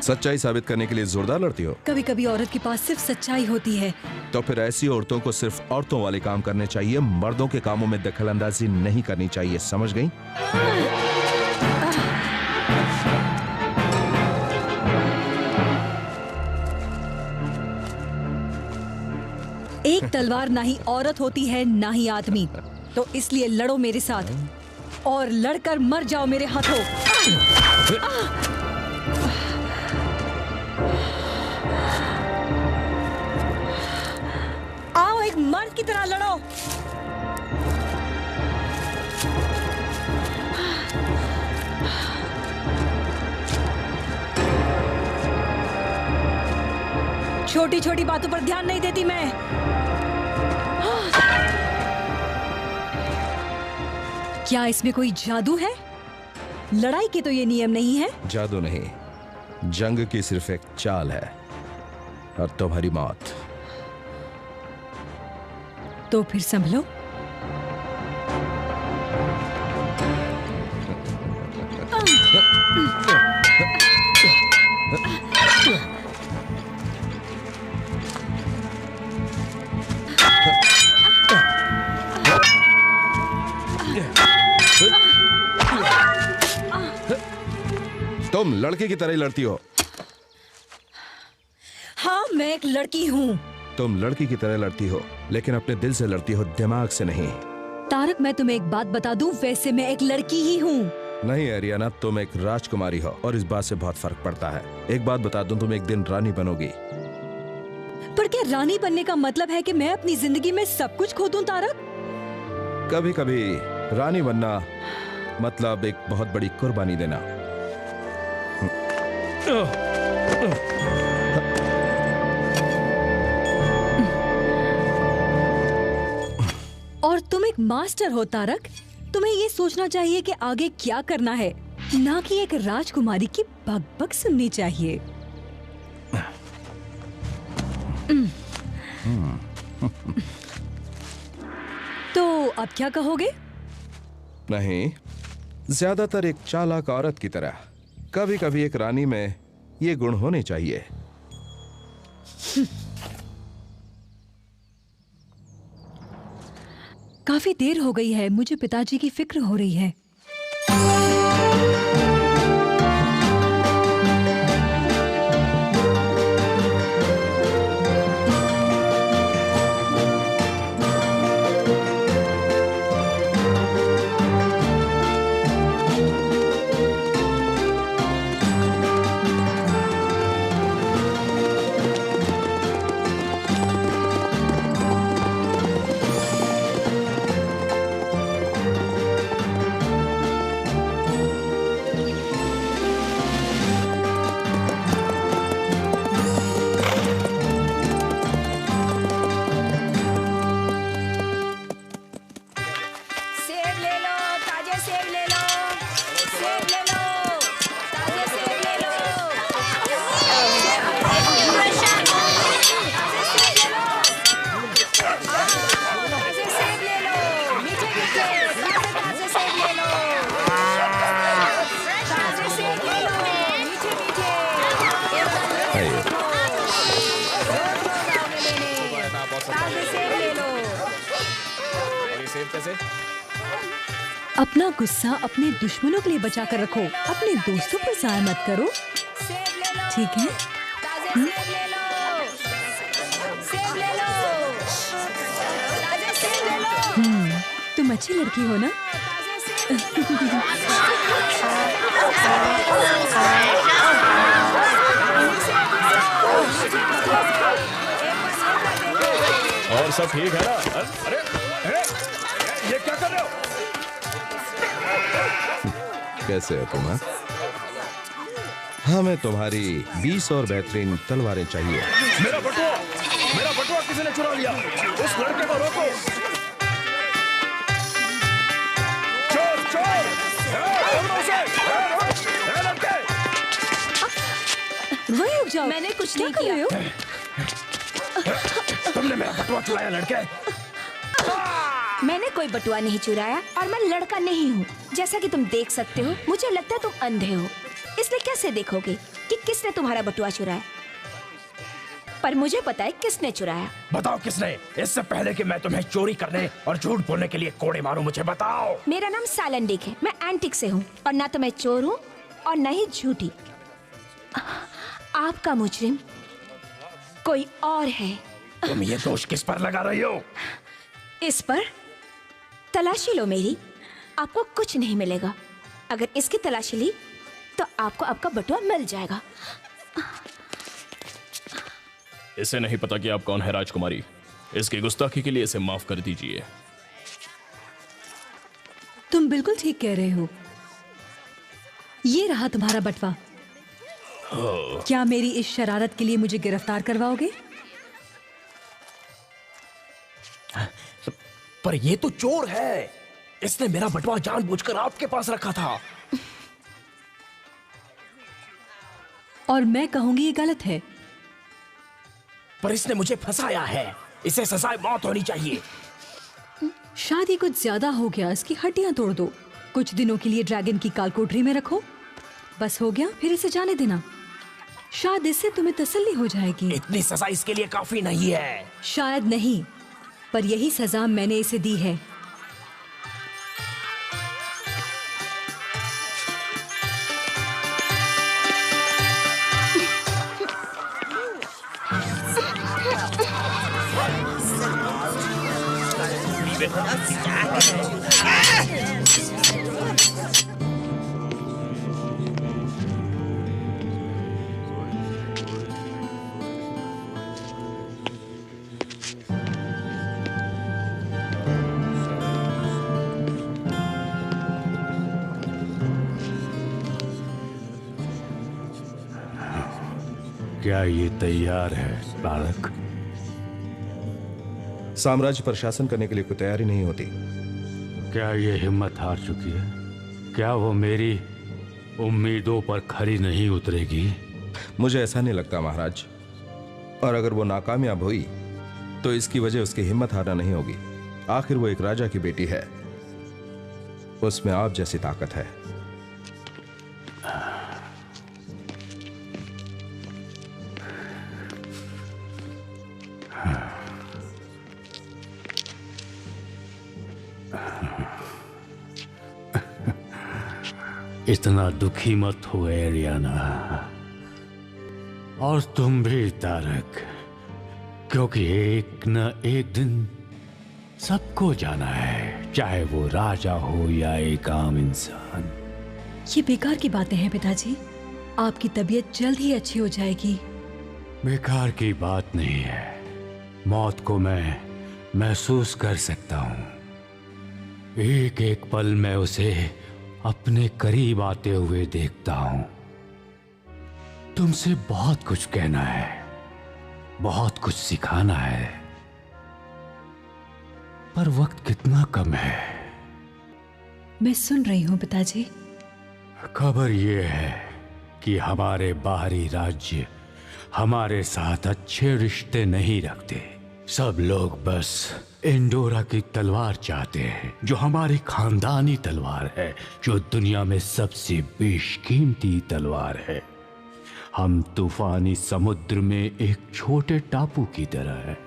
सच्चाई साबित करने के लिए जोरदार लड़ती हो। कभी कभी औरत के पास सिर्फ सच्चाई होती है। तो फिर ऐसी औरतों को सिर्फ औरतों वाले काम करने चाहिए, मर्दों के कामों में दखल अंदाजी नहीं करनी चाहिए, समझ गई? एक तलवार ना ही औरत होती है ना ही आदमी, तो इसलिए लड़ो मेरे साथ और लड़कर मर जाओ मेरे हाथों। आओ एक मर्द की तरह लड़ो। छोटी छोटी बातों पर ध्यान नहीं देती मैं। क्या इसमें कोई जादू है? लड़ाई के तो ये नियम नहीं है। जादू नहीं, जंग की सिर्फ एक चाल है और तुम्हारी मौत। तो फिर संभलो। तुम लड़के की तरह ही लड़ती हो। हाँ, मैं एक लड़की हूँ। तुम लड़की की तरह लड़ती हो, लेकिन अपने दिल से लड़ती हो, दिमाग से नहीं। तारक, मैं तुम्हें एक बात बता दूं, वैसे मैं एक लड़की ही हूँ। नहीं एरियाना, तुम एक राजकुमारी हो और इस बात से बहुत फर्क पड़ता है। एक बात बता दूं, तुम एक दिन रानी बनोगी। पर क्या रानी बनने का मतलब है कि मैं अपनी जिंदगी में सब कुछ खो दूं, तारक? कभी कभी रानी बनना मतलब एक बहुत बड़ी कुर्बानी देना। और तुम एक मास्टर हो तारक, तुम्हें ये सोचना चाहिए कि आगे क्या करना है, ना कि एक राजकुमारी की बकबक सुननी चाहिए। तो अब क्या कहोगे? नहीं, ज्यादातर एक चालाक औरत की तरह। कभी कभी एक रानी में ये गुण होने चाहिए। काफी देर हो गई है, मुझे पिताजी की फिक्र हो रही है। अपना गुस्सा अपने दुश्मनों के लिए बचा कर रखो, अपने दोस्तों पर जाया मत करो, ठीक है? तुम अच्छी लड़की हो ना? और सब ठीक है ना? अरे ये क्या कर रहे हो? कैसे हो तुम? हमें तुम्हारी 20 और बेहतरीन तलवारें चाहिए। मेरा बटुआ किसी ने चुरा लिया। उस लड़के को रोको। चोर चोर, वही रुक जाओ। मैंने कुछ नहीं किया। तुमने मेरा बटुआ चुराया लड़के। मैंने कोई बटुआ नहीं चुराया और मैं लड़का नहीं हूँ। जैसा कि तुम देख सकते हो, मुझे लगता है तुम अंधे हो, इसलिए कैसे देखोगे? कि किसने तुम्हारा बटुआ चुराया, पर मुझे पता है किसने चुराया। बताओ किसने, इससे पहले कि मैं तुम्हें चोरी करने और झूठ बोलने के लिए कोड़े मारूं, मुझे बताओ। मेरा नाम सालंडिक है, मैं एंटिक से हूँ और ना तो मैं चोर हूँ और ना ही झूठी। आपका मुजरिम कोई और है। तुम ये दोष किस पर लगा रही हो? इस पर तलाशी लो मेरी, आपको कुछ नहीं मिलेगा। अगर इसकी तलाशी ली तो आपको आपका बटुआ मिल जाएगा। इसे नहीं पता कि आप कौन है राजकुमारी। इसकी गुस्ताखी के लिए इसे माफ कर दीजिए। तुम बिल्कुल ठीक कह रहे हो। ये रहा तुम्हारा बटवा। क्या मेरी इस शरारत के लिए मुझे गिरफ्तार करवाओगे? पर ये तो चोर है। इसने मेरा बटवा जानबूझकर आपके पास रखा था। और मैं कहूंगी ये गलत है। पर इसने मुझे फंसाया है। इसे सजाए मौत होनी चाहिए। शायद ये कुछ ज्यादा हो गया। इसकी हड्डियां तोड़ दो, कुछ दिनों के लिए ड्रैगन की कालकोठरी में रखो। बस हो गया, फिर इसे जाने देना। शायद इससे तुम्हें तसल्ली हो जाएगी। इतनी सजा इसके लिए काफी नहीं है। शायद नहीं, पर यही सजा मैंने इसे दी है। क्या ये तैयार है बालक? साम्राज्य पर शासन करने के लिए कोई तैयारी नहीं होती। क्या ये हिम्मत हार चुकी है? क्या वो मेरी उम्मीदों पर खरी नहीं उतरेगी? मुझे ऐसा नहीं लगता महाराज। और अगर वो नाकामयाब हुई तो इसकी वजह उसकी हिम्मत हारना नहीं होगी। आखिर वो एक राजा की बेटी है, उसमें आप जैसी ताकत है। इतना दुखी मत हो एरियाना, और तुम भी तारक, क्योंकि एक न एक दिन सबको जाना है, चाहे वो राजा हो या एक आम इंसान। ये बेकार की बातें हैं पिताजी। आपकी तबीयत जल्द ही अच्छी हो जाएगी। बेकार की बात नहीं है। मौत को मैं महसूस कर सकता हूं। एक एक पल मैं उसे अपने करीब आते हुए देखता हूं। तुमसे बहुत कुछ कहना है, बहुत कुछ सिखाना है, पर वक्त कितना कम है। मैं सुन रही हूँ पिताजी। खबर ये है कि हमारे बाहरी राज्य हमारे साथ अच्छे रिश्ते नहीं रखते। सब लोग बस एंडोरा की तलवार चाहते हैं, जो हमारी खानदानी तलवार है, जो दुनिया में सबसे बेशकीमती तलवार है। हम तूफानी समुद्र में एक छोटे टापू की तरह है,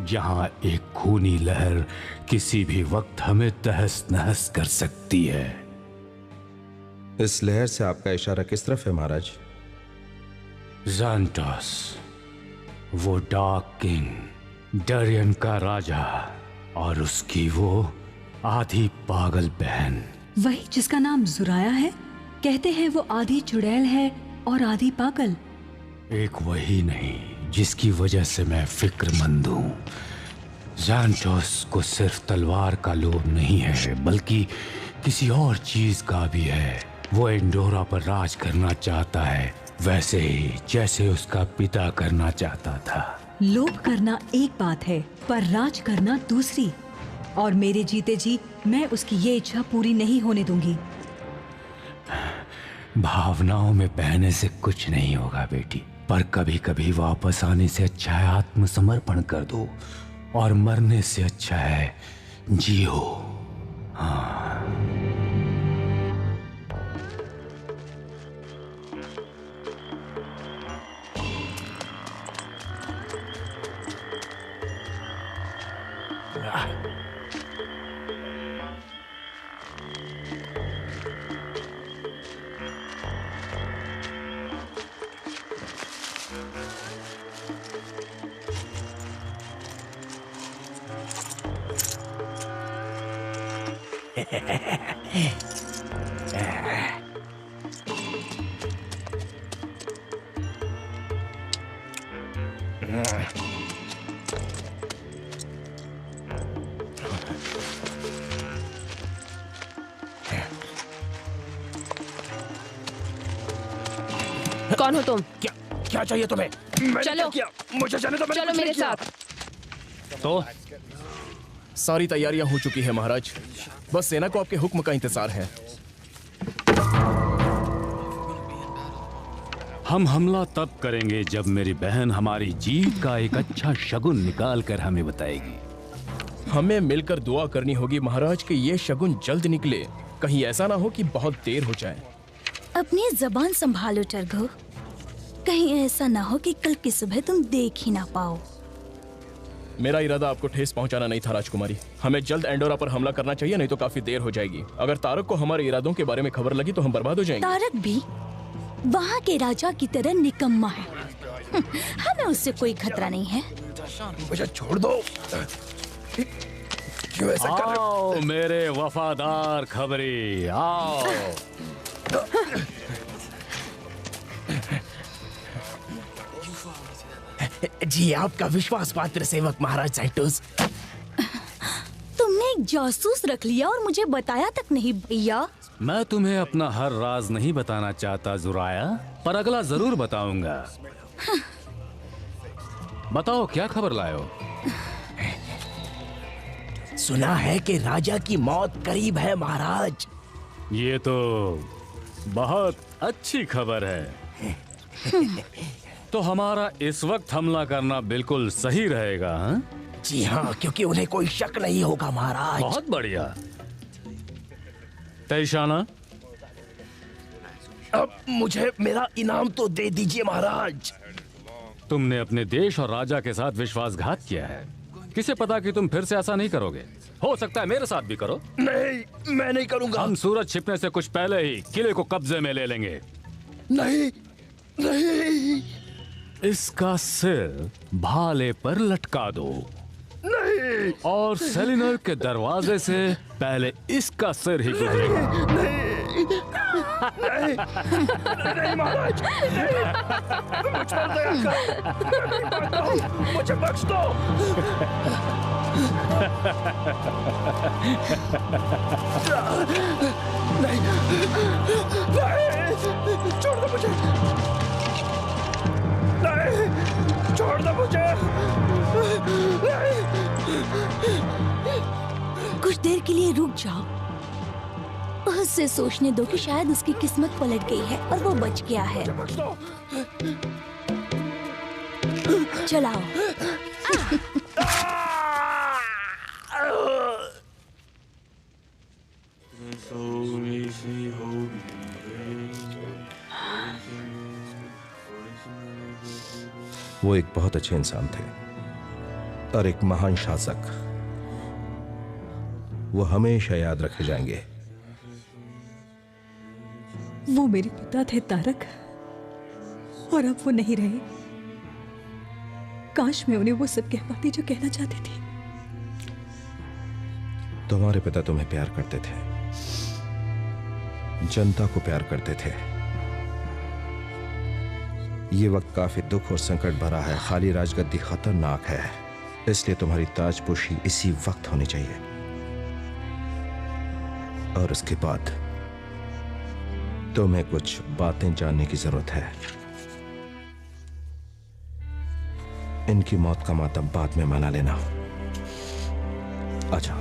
जहां एक खूनी लहर किसी भी वक्त हमें तहस नहस कर सकती है। इस लहर से आपका इशारा किस तरफ है महाराज? ज़ांटोस, वो डार्क किंग, डरियन का राजा, और उसकी वो आधी पागल बहन। वही जिसका नाम जुराया है? कहते हैं वो आधी चुड़ैल है और आधी पागल। एक वही नहीं जिसकी वजह से मैं फिक्रमंद हूँ। ज़ांटोस को सिर्फ तलवार का लोभ नहीं है, बल्कि किसी और चीज का भी है। वो एंडोरा पर राज करना चाहता है, वैसे ही जैसे उसका पिता करना चाहता था। लोभ करना एक बात है, पर राज करना दूसरी। और मेरे जीते जी मैं उसकी ये इच्छा पूरी नहीं होने दूंगी। भावनाओं में बहने से कुछ नहीं होगा बेटी, पर कभी कभी वापस आने से अच्छा है आत्मसमर्पण कर दो, और मरने से अच्छा है जियो। हाँ। कौन हो तुम? क्या क्या चाहिए तुम्हें? मैंने चलो। क्या किया? मुझे जाने दो, मैंने चलो कुछ नहीं मेरे किया। साथ। तो सारी तैयारियां हो चुकी है महाराज, बस सेना को आपके हुक्म का इंतजार है। हम हमला तब करेंगे जब मेरी बहन हमारी जीत का एक अच्छा शगुन निकाल कर हमें बताएगी। हमें मिलकर दुआ करनी होगी महाराज कि ये शगुन जल्द निकले, कहीं ऐसा ना हो कि बहुत देर हो जाए। अपनी जबान संभालो टर्गो, कहीं ऐसा ना हो कि कल की सुबह तुम देख ही ना पाओ। मेरा इरादा आपको ठेस पहुंचाना नहीं था राजकुमारी, हमें जल्द एंडोरा पर हमला करना चाहिए, नहीं तो काफी देर हो जाएगी। अगर तारक को हमारे इरादों के बारे में खबर लगी तो हम बर्बाद हो जाएंगे। तारक भी वहाँ के राजा की तरह निकम्मा है। हमें उससे कोई खतरा नहीं है। मुझे छोड़ दो। क्यों ऐसा कर रहे हो? आओ मेरे वफादार खबरी, आओ। जी आपका विश्वास पात्र सेवक महाराज साइटोस। तुमने एक जासूस रख लिया और मुझे बताया तक नहीं भैया। मैं तुम्हें अपना हर राज नहीं बताना चाहता जुराया, पर अगला जरूर बताऊंगा। बताओ क्या खबर लाए हो? सुना है कि राजा की मौत करीब है महाराज। ये तो बहुत अच्छी खबर है। तो हमारा इस वक्त हमला करना बिल्कुल सही रहेगा, हाँ? जी हाँ, क्योंकि उन्हें कोई शक नहीं होगा महाराज। बहुत बढ़िया। तैशाना, अब मुझे मेरा इनाम तो दे दीजिए महाराज। तुमने अपने देश और राजा के साथ विश्वासघात किया है। किसे पता कि तुम फिर से ऐसा नहीं करोगे। हो सकता है मेरे साथ भी करो। नहीं, मैं नहीं करूंगा। हम सूरज छिपने से कुछ पहले ही किले को कब्जे में ले लेंगे। नहीं, नहीं, इसका सिर भाले पर लटका दो। नहीं, और सेलिनर के दरवाजे से पहले इसका सिर ही गुजरेगा। नहीं महाराज, नहीं, मुझ पर दया करो। मैं नहीं मानता हूँ, मुझे बख्श दो। नहीं, नहीं, छोड़ दो मुझे। नहीं, छोड़ दो मुझे। नहीं। कुछ देर के लिए रुक जाओ, उससे सोचने दो कि शायद उसकी किस्मत पलट गई है और वो बच गया है। बख्श दो। चलाओ। वो एक बहुत अच्छे इंसान थे और एक महान शासक। वो हमेशा याद रखे जाएंगे। वो मेरे पिता थे तारक, और अब वो नहीं रहे। काश मैं उन्हें वो सब कह पाती जो कहना चाहती थी। तुम्हारे पिता तुम्हें प्यार करते थे, जनता को प्यार करते थे। ये वक्त काफी दुख और संकट भरा है। खाली राजगद्दी खतरनाक है, इसलिए तुम्हारी ताजपोशी इसी वक्त होनी चाहिए। और उसके बाद तुम्हें कुछ बातें जानने की जरूरत है। इनकी मौत का मातम बाद में मना लेना। अच्छा,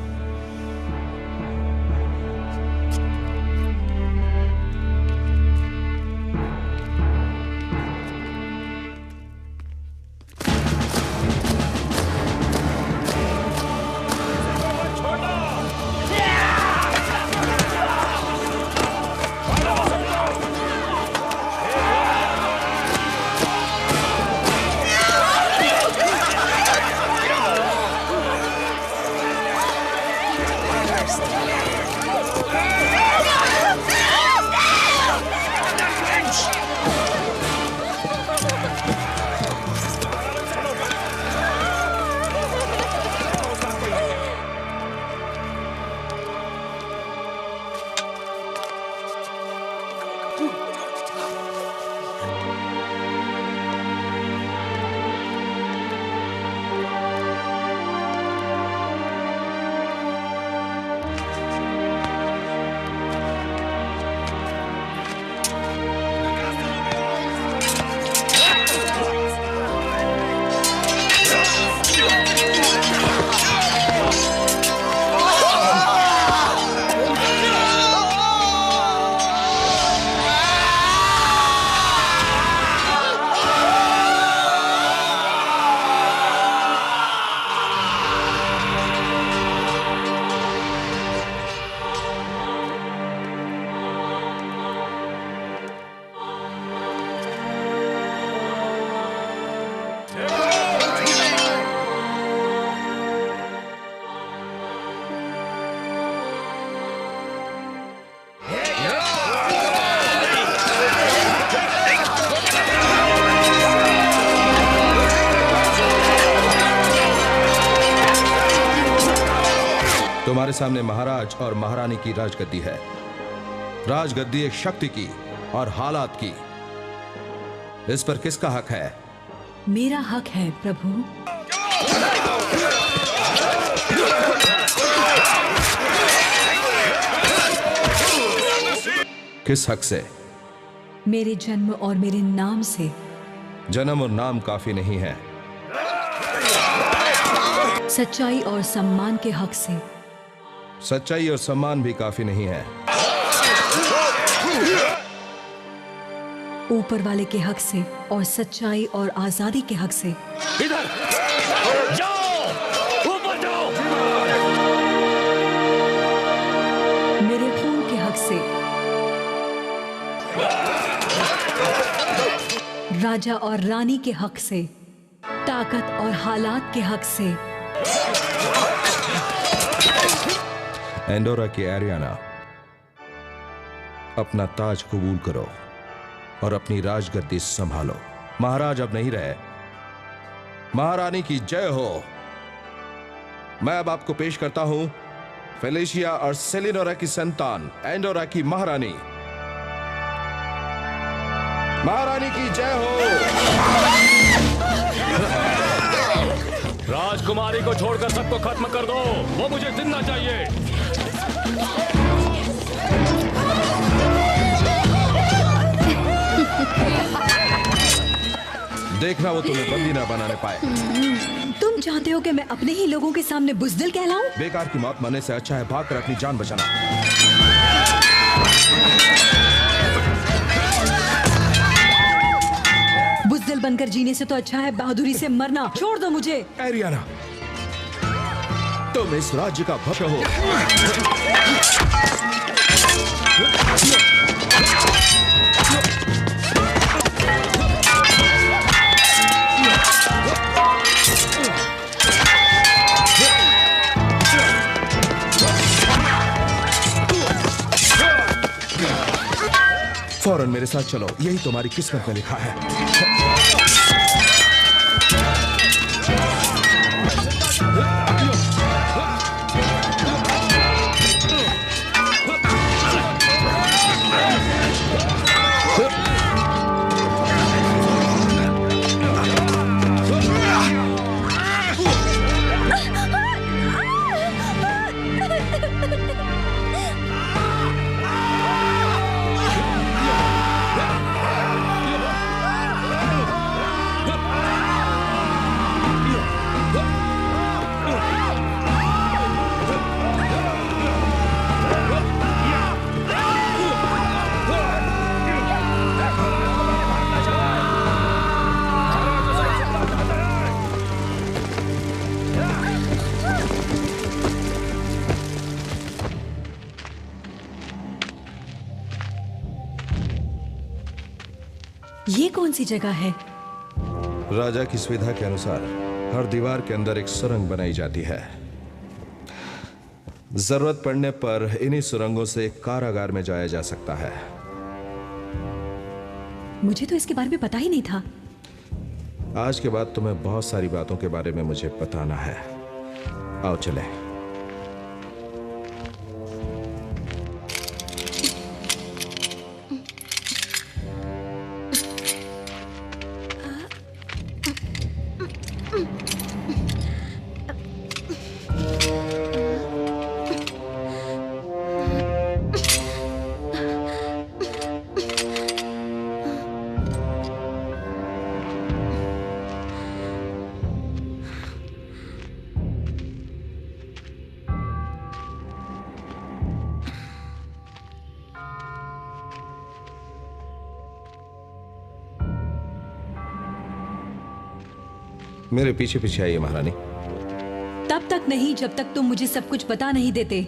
तुम्हारे सामने महाराज और महारानी की राजगद्दी है। राजगद्दी एक शक्ति की और हालात की। इस पर किसका हक है? मेरा हक है प्रभु। किस हक से? मेरे जन्म और मेरे नाम से। जन्म और नाम काफी नहीं है। सच्चाई और सम्मान के हक से। सच्चाई और सम्मान भी काफी नहीं है। ऊपर वाले के हक से और सच्चाई और आजादी के हक से। इधर जाओ, ऊपर जाओ। मेरे खून के हक से। राजा और रानी के हक से। ताकत और हालात के हक से। एंडोरा की एरियाना, अपना ताज कबूल करो और अपनी राजगद्दी संभालो। महाराज अब नहीं रहे। महारानी की जय हो। मैं अब आपको पेश करता हूं फेलिशिया और सेलिनोरा की संतान एंडोरा की महारानी। महारानी की जय हो। राजकुमारी को छोड़कर सबको खत्म कर दो, वो मुझे जिंदा चाहिए। देखना वो तुम्हें बंदी ना बनाने पाए। तुम चाहते हो कि मैं अपने ही लोगों के सामने बुज़दिल कहलाऊं? बेकार की मौत मरने से अच्छा है भागकर अपनी जान बचाना। बुज़दिल बनकर जीने से तो अच्छा है बहादुरी से मरना। छोड़ दो मुझे। एरियाना, तुम इस राज्य का भक्ष हो। फौरन मेरे साथ चलो, यही तुम्हारी किस्मत में लिखा है। ये कौन सी जगह है? राजा की सुविधा के अनुसार हर दीवार के अंदर एक सुरंग बनाई जाती है। जरूरत पड़ने पर इन्हीं सुरंगों से कारागार में जाया जा सकता है। मुझे तो इसके बारे में पता ही नहीं था। आज के बाद तुम्हें बहुत सारी बातों के बारे में मुझे बताना है। आओ चले। मेरे पीछे पीछे आइए महारानी। तब तक नहीं जब तक तुम मुझे सब कुछ बता नहीं देते।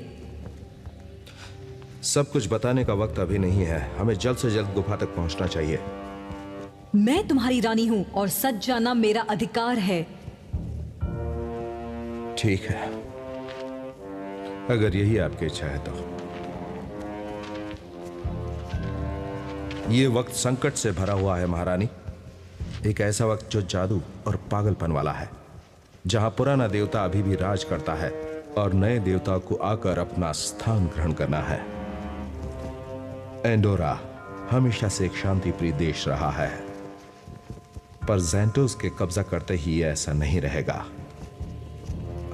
सब कुछ बताने का वक्त अभी नहीं है। हमें जल्द से जल्द गुफा तक पहुंचना चाहिए। मैं तुम्हारी रानी हूं और सच जानना मेरा अधिकार है। ठीक है, अगर यही आपकी इच्छा है तो। ये वक्त संकट से भरा हुआ है महारानी। एक ऐसा वक्त जो जादू और पागलपन वाला है, जहां पुराना देवता अभी भी राज करता है और नए देवता को आकर अपना स्थान ग्रहण करना है। एंडोरा हमेशा से एक शांति प्रिय देश रहा है, पर ज़ैंटोस के कब्जा करते ही ऐसा नहीं रहेगा।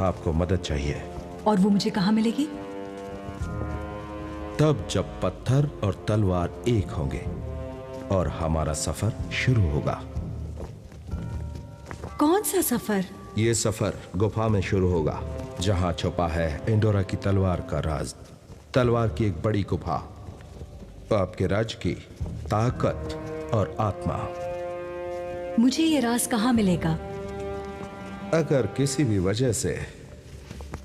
आपको मदद चाहिए। और वो मुझे कहाँ मिलेगी? तब जब पत्थर और तलवार एक होंगे और हमारा सफर शुरू होगा। कौन सा सफर? ये सफर गुफा में शुरू होगा, जहां छुपा है एंडोरा की तलवार का राज। तलवार की एक बड़ी गुफा आपके राज्य की ताकत और आत्मा। मुझे ये राज कहाँ मिलेगा? अगर किसी भी वजह से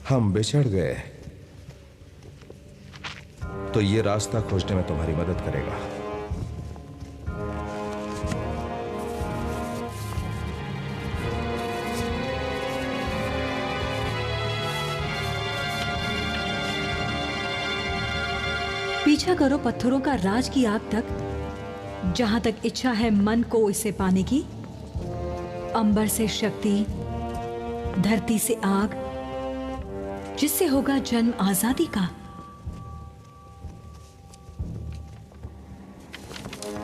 हम बिछड़ गए तो ये रास्ता खोजने में तुम्हारी मदद करेगा। पीछा करो पत्थरों का राज की आग तक, जहां तक इच्छा है मन को इसे पाने की। अंबर से शक्ति, धरती से आग, जिससे होगा जन्म आजादी का।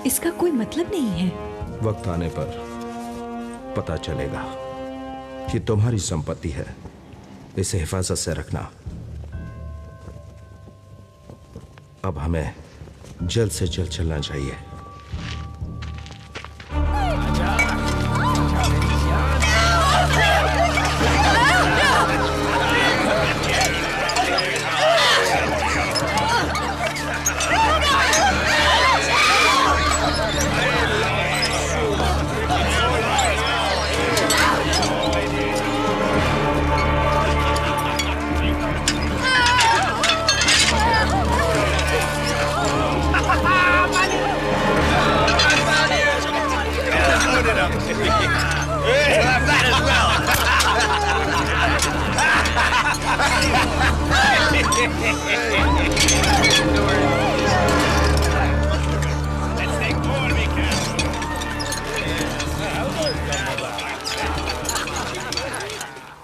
इसका कोई मतलब नहीं है। वक्त आने पर पता चलेगा कि तुम्हारी संपत्ति है, इसे हिफाजत से रखना। अब हमें जल्द से जल्द चलना चाहिए।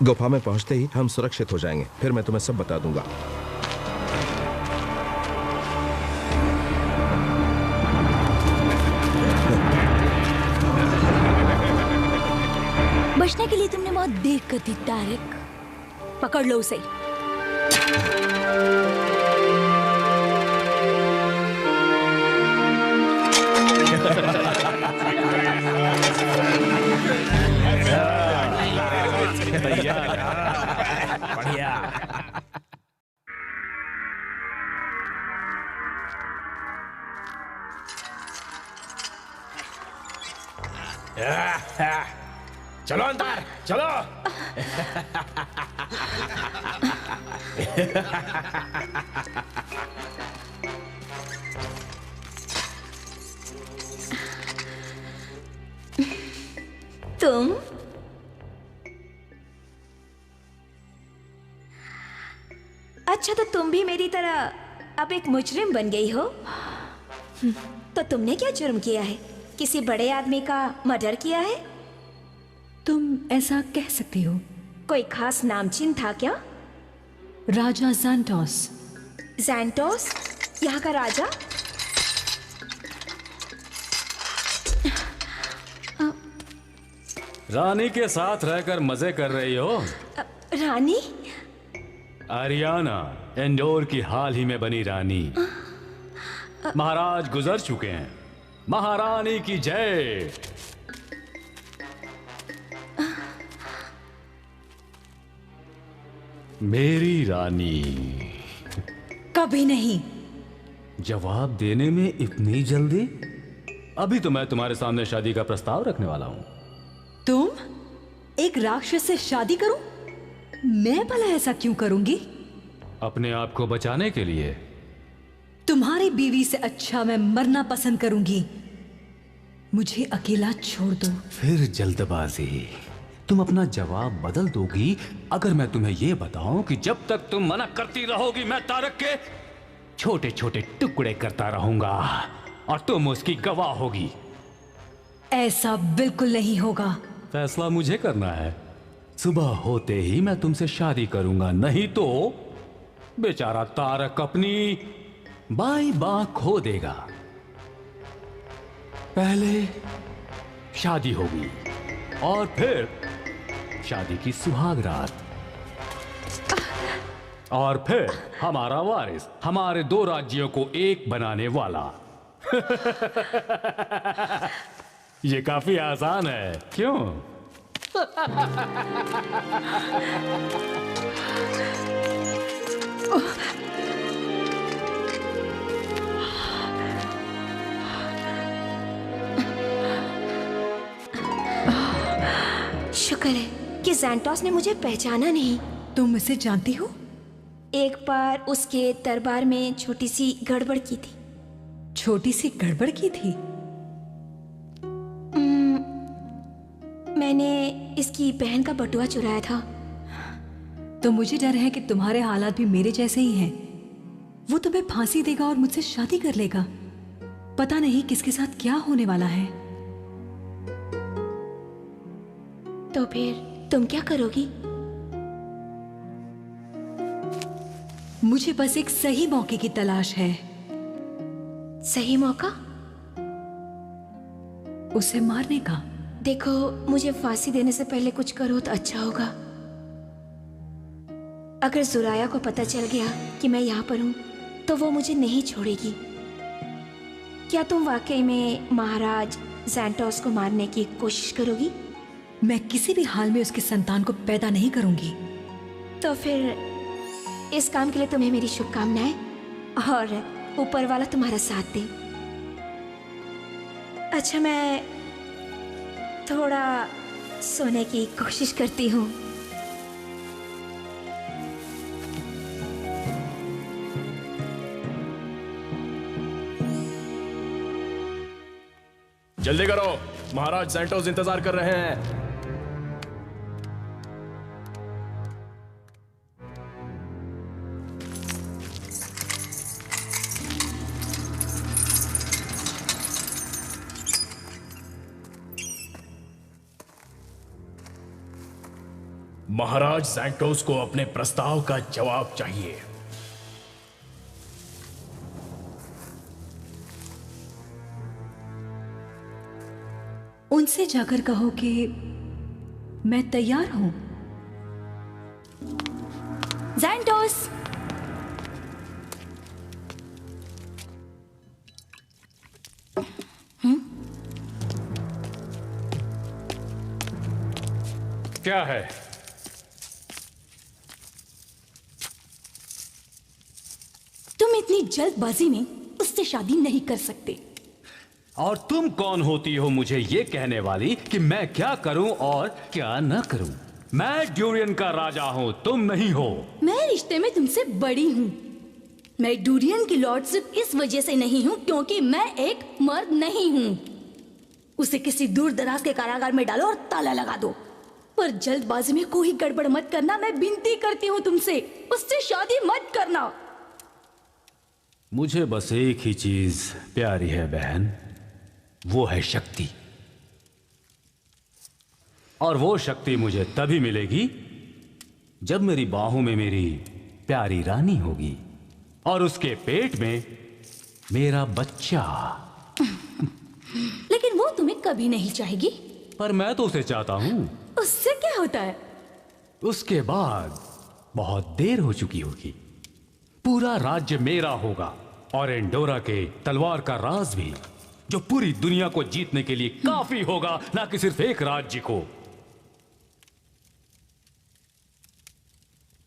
गुफा में पहुंचते ही हम सुरक्षित हो जाएंगे, फिर मैं तुम्हें सब बता दूंगा। बचने के लिए तुमने बहुत देर कर दी तारिक। पकड़ लो उसे। बढ़िया। चलो अंदर चलो। तुम अच्छा, तो तुम भी मेरी तरह अब एक मुजरिम बन गई हो। तो तुमने क्या जुर्म किया है? किसी बड़े आदमी का मर्डर किया है? तुम ऐसा कह सकती हो। कोई खास नामचिन्ह था क्या? राजा ज़ैंटोस। ज़ैंटोस? यहाँ का राजा? रानी के साथ रहकर मजे कर रही हो? रानी? आरियाना, एंडोर की हाल ही में बनी रानी। महाराज गुजर चुके हैं। महारानी की जय। मेरी रानी। कभी नहीं। जवाब देने में इतनी जल्दी? अभी तो मैं तुम्हारे सामने शादी का प्रस्ताव रखने वाला हूं। तुम? एक राक्षस से शादी करूं? मैं भला ऐसा क्यों करूंगी? अपने आप को बचाने के लिए। तुम्हारी बीवी से अच्छा मैं मरना पसंद करूंगी। मुझे अकेला छोड़ दो। फिर जल्दबाजी। तुम अपना जवाब बदल दोगी अगर मैं तुम्हें यह बताऊं कि जब तक तुम मना करती रहोगी मैं तारक के छोटे छोटे टुकड़े करता रहूंगा और तुम उसकी गवाह होगी। ऐसा बिल्कुल नहीं होगा। फैसला मुझे करना है। सुबह होते ही मैं तुमसे शादी करूंगा, नहीं तो बेचारा तारक अपनी बाई बांह खो देगा। पहले शादी होगी और फिर शादी की सुहाग रात, और फिर हमारा वारिस हमारे 2 राज्यों को एक बनाने वाला। ये काफी आसान है, क्यों? शुक्र है कि ज़ैंटोस ने मुझे पहचाना नहीं। तुम उसे जानती हो? एक बार उसके दरबार में छोटी सी गड़बड़ की थी। छोटी सी गड़बड़ की थी? मैंने इसकी बहन का बटुआ चुराया था। तो मुझे डर है कि तुम्हारे हालात भी मेरे जैसे ही हैं। वो तुम्हें फांसी देगा और मुझसे शादी कर लेगा। पता नहीं किसके साथ क्या होने वाला है। तो फिर तुम क्या करोगी? मुझे बस एक सही मौके की तलाश है। सही मौका? उसे मारने का। देखो, मुझे फांसी देने से पहले कुछ करो तो अच्छा होगा। अगर जुराया को पता चल गया कि मैं यहाँ पर हूँ तो वो मुझे नहीं छोड़ेगी। क्या तुम वाकई में महाराज ज़ैंटोस को मारने की कोशिश करोगी? मैं किसी भी हाल में उसकी संतान को पैदा नहीं करूंगी। तो फिर इस काम के लिए तुम्हें मेरी शुभकामनाएं, और ऊपर वाला तुम्हारा साथ दे। अच्छा, मैं थोड़ा सोने की कोशिश करती हूँ। जल्दी करो, महाराज ज़ैंटोस इंतजार कर रहे हैं। महाराज ज़ैंटोस को अपने प्रस्ताव का जवाब चाहिए। उनसे जाकर कहो कि मैं तैयार हूं। ज़ैंटोस! क्या है? तुम इतनी जल्दबाजी में उससे शादी नहीं कर सकते। और तुम कौन होती हो मुझे ये कहने वाली कि मैं क्या करूं और क्या न करूं? मैं ड्यूरियन का राजा हूं, तुम नहीं हो। मैं रिश्ते में तुमसे बड़ी हूँ। मैं ड्यूरियन की लॉर्ड सिर्फ इस वजह से नहीं हूँ क्योंकि मैं एक मर्द नहीं हूँ। उसे किसी दूर दराज के कारागार में डालो और ताला लगा दो, पर जल्दबाजी में कोई गड़बड़ मत करना। मैं विनती करती हूँ तुमसे, उससे शादी मत करना। मुझे बस एक ही चीज प्यारी है बहन, वो है शक्ति। और वो शक्ति मुझे तभी मिलेगी जब मेरी बाहों में मेरी प्यारी रानी होगी और उसके पेट में मेरा बच्चा। लेकिन वो तुम्हें कभी नहीं चाहेगी। पर मैं तो उसे चाहता हूं। उससे क्या होता है? उसके बाद बहुत देर हो चुकी होगी। पूरा राज्य मेरा होगा और एंडोरा के तलवार का राज भी, जो पूरी दुनिया को जीतने के लिए काफी होगा, ना कि सिर्फ एक राज्य को।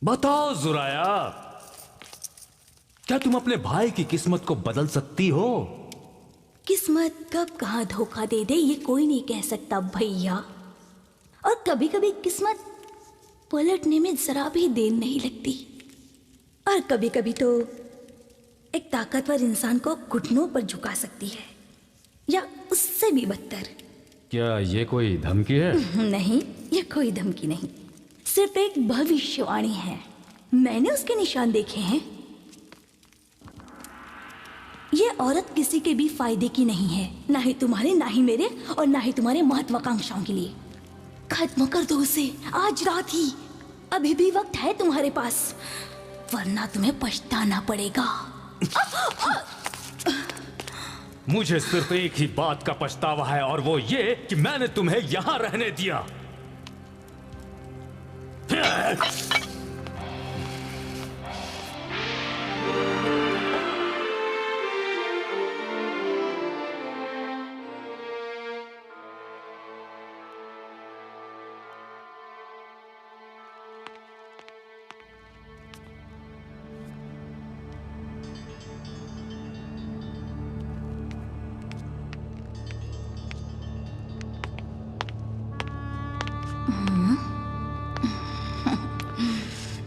बताओ जुराया, क्या तुम अपने भाई की किस्मत को बदल सकती हो? किस्मत कब कहाँ धोखा दे दे ये कोई नहीं कह सकता भैया। और कभी कभी किस्मत पलटने में जरा भी देर नहीं लगती। और कभी कभी तो एक ताकतवर इंसान को घुटनों पर झुका सकती है, या उससे भी बदतर। क्या ये कोई धमकी है? नहीं, ये कोई धमकी नहीं, सिर्फ एक भविष्यवाणी है। मैंने उसके निशान देखे हैं। ये औरत किसी के भी फायदे की नहीं है, ना ही तुम्हारे, ना ही मेरे, और ना ही तुम्हारे महत्वाकांक्षाओं के लिए। खत्म कर दो उसे आज रात ही। अभी भी वक्त है तुम्हारे पास, वरना तुम्हें पछताना पड़ेगा। मुझे सिर्फ एक ही बात का पछतावा है, और वो ये कि मैंने तुम्हें यहां रहने दिया।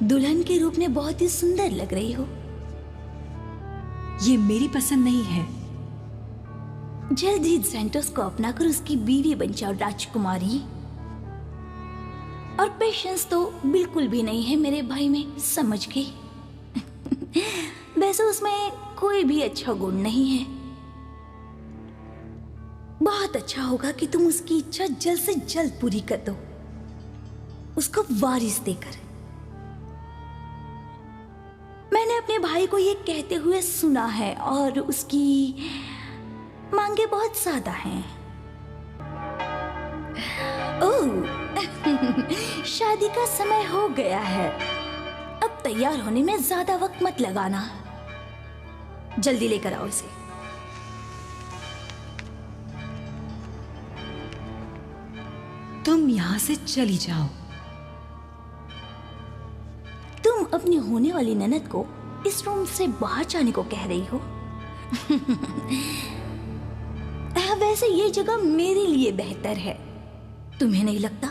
दुल्हन के रूप में बहुत ही सुंदर लग रही हो। ये मेरी पसंद नहीं है। जल्द ही जेंटोस को अपना कर उसकी बीवी बन जाओ राजकुमारी। और पेशेंस तो बिल्कुल भी नहीं है मेरे भाई में, समझ गई? वैसे उसमें कोई भी अच्छा गुण नहीं है। बहुत अच्छा होगा कि तुम उसकी इच्छा जल्द से जल्द पूरी कर दो, उसको वारिस देकर। मैंने अपने भाई को ये कहते हुए सुना है, और उसकी मांगे बहुत सादा हैं। ओह, शादी का समय हो गया है। अब तैयार होने में ज्यादा वक्त मत लगाना। जल्दी लेकर आओ इसे। तुम यहां से चली जाओ। तुम अपनी होने वाली ननद को इस रूम से बाहर जाने को कह रही हो? वैसे ये जगह मेरे लिए बेहतर है, तुम्हें नहीं लगता?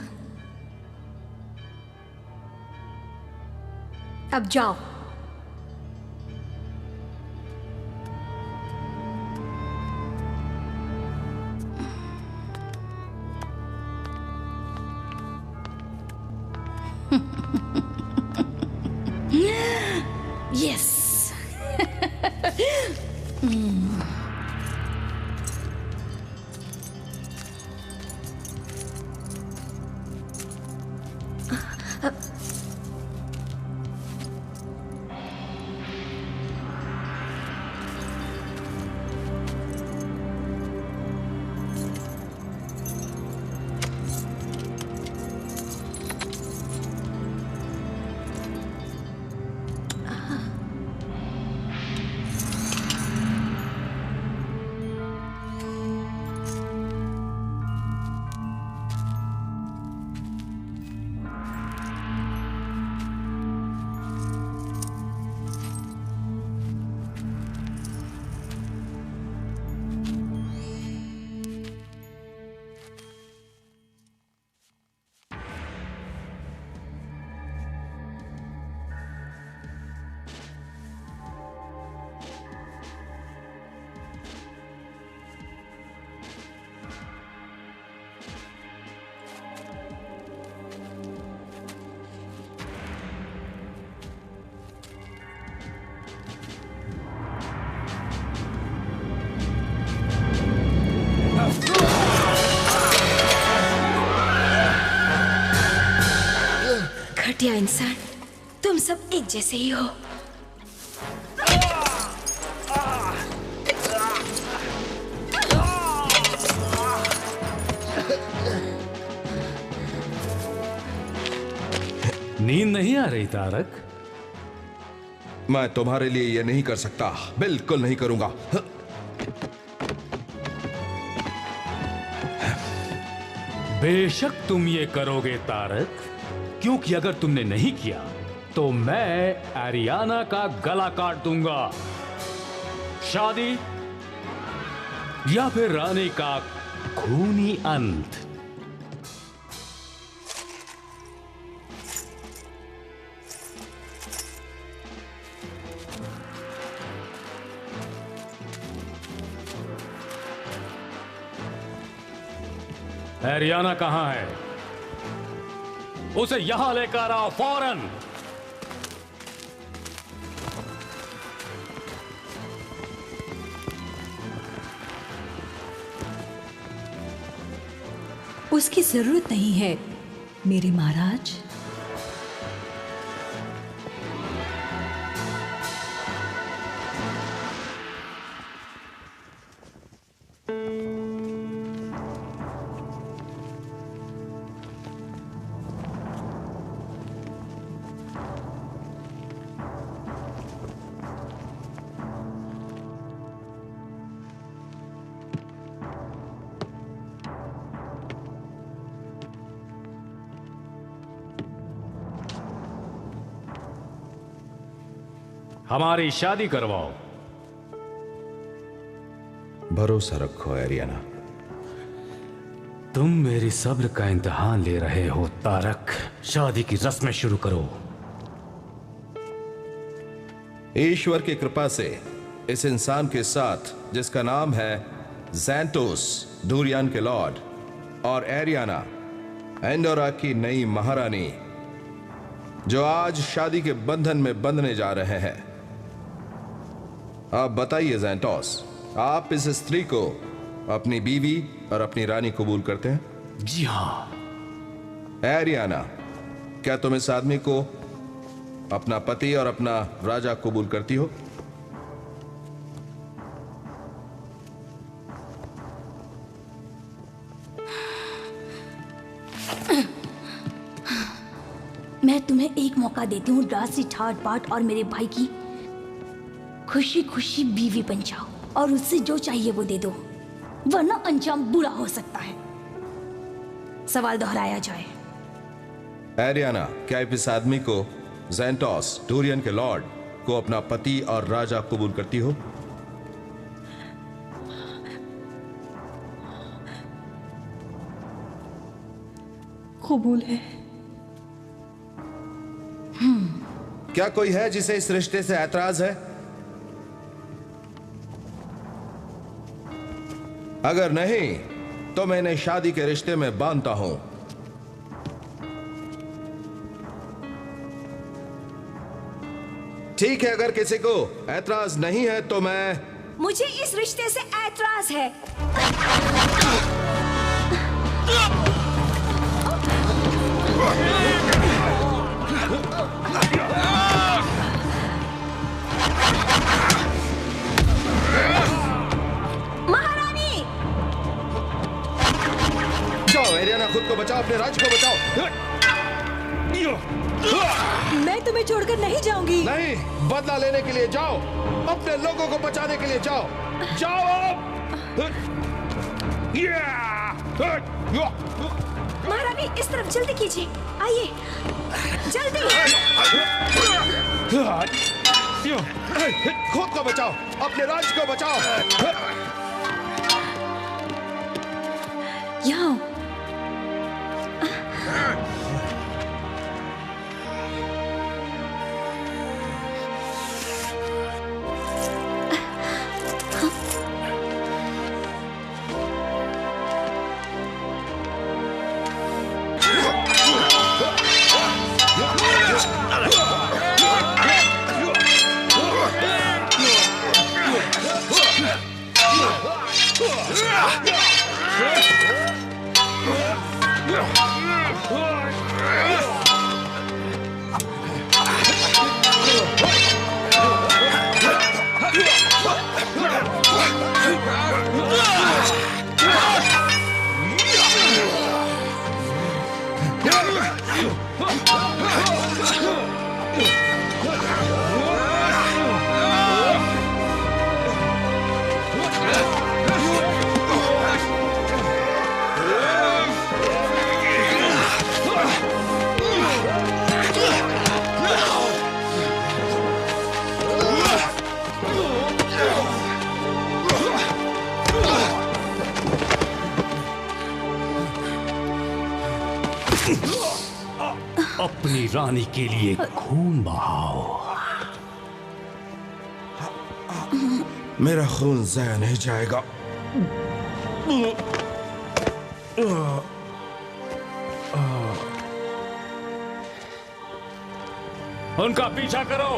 अब जाओ। यस। घटिया इंसान, तुम सब एक जैसे ही हो। नींद नहीं आ रही तारक? मैं तुम्हारे लिए यह नहीं कर सकता, बिल्कुल नहीं करूंगा। बेशक तुम ये करोगे तारक, क्योंकि अगर तुमने नहीं किया तो मैं एरियाना का गला काट दूंगा। शादी या फिर रानी का खूनी अंत। एरियाना कहां है? उसे यहां लेकर आओ फौरन। उसकी जरूरत नहीं है। मेरे महाराज। हमारी शादी करवाओ। भरोसा रखो एरियाना। तुम मेरी सब्र का इम्तिहान ले रहे हो तारक। शादी की रस्में शुरू करो। ईश्वर की कृपा से इस इंसान के साथ जिसका नाम है ज़ैंटोस, डूरियन के लॉर्ड, और एरियाना, एंडोरा की नई महारानी, जो आज शादी के बंधन में बंधने जा रहे हैं। आप बताइए ज़ैंटोस, आप इस स्त्री को अपनी बीवी और अपनी रानी कबूल करते हैं? जी हाँ। एरियाना, क्या तुम इस आदमी को अपना पति और अपना राजा कबूल करती हो? मैं तुम्हें एक मौका देती हूँ, राशि ठाट बाट और मेरे भाई की खुशी खुशी बीवी बन जाओ और उससे जो चाहिए वो दे दो, वरना अंजाम बुरा हो सकता है। सवाल दोहराया जाए। एरियाना, क्या आप इस आदमी को, ज़ैंटोस, डूरियन के लॉर्ड को अपना पति और राजा कबूल करती हो? कबूल है। क्या कोई है जिसे इस रिश्ते से ऐतराज है? अगर नहीं तो मैं इन्हें शादी के रिश्ते में बांधता हूं। ठीक है, अगर किसी को ऐतराज नहीं है तो मैं... मुझे इस रिश्ते से ऐतराज है। महारानी, जाओ एरियाना, खुद को बचाओ, अपने राज्य को बचाओ। मैं तुम्हें छोड़कर नहीं जाऊंगी। नहीं, बदला लेने के लिए जाओ, अपने लोगों को बचाने के लिए जाओ। जाओ। महारानी, इस तरफ जल्दी कीजिए, आइए जल्दी। खुद को बचाओ, अपने राज्य को बचाओ। यहाँ आओ। अपनी रानी के लिए खून बहाओ। मेरा खून ज़ाया नहीं जाएगा। उनका पीछा करो।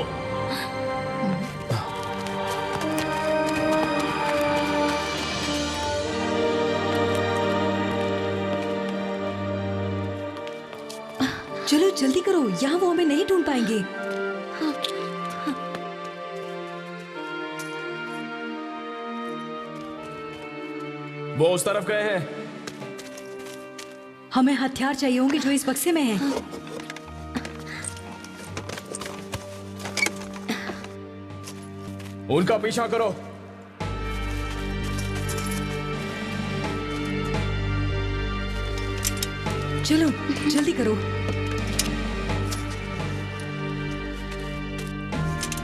चलो जल्दी करो, यहाँ वो हमें नहीं ढूंढ पाएंगे। वो उस तरफ गए हैं। हमें हथियार चाहिए होंगे जो इस बक्से में हैं। उनका पीछा करो। चलो जल्दी करो।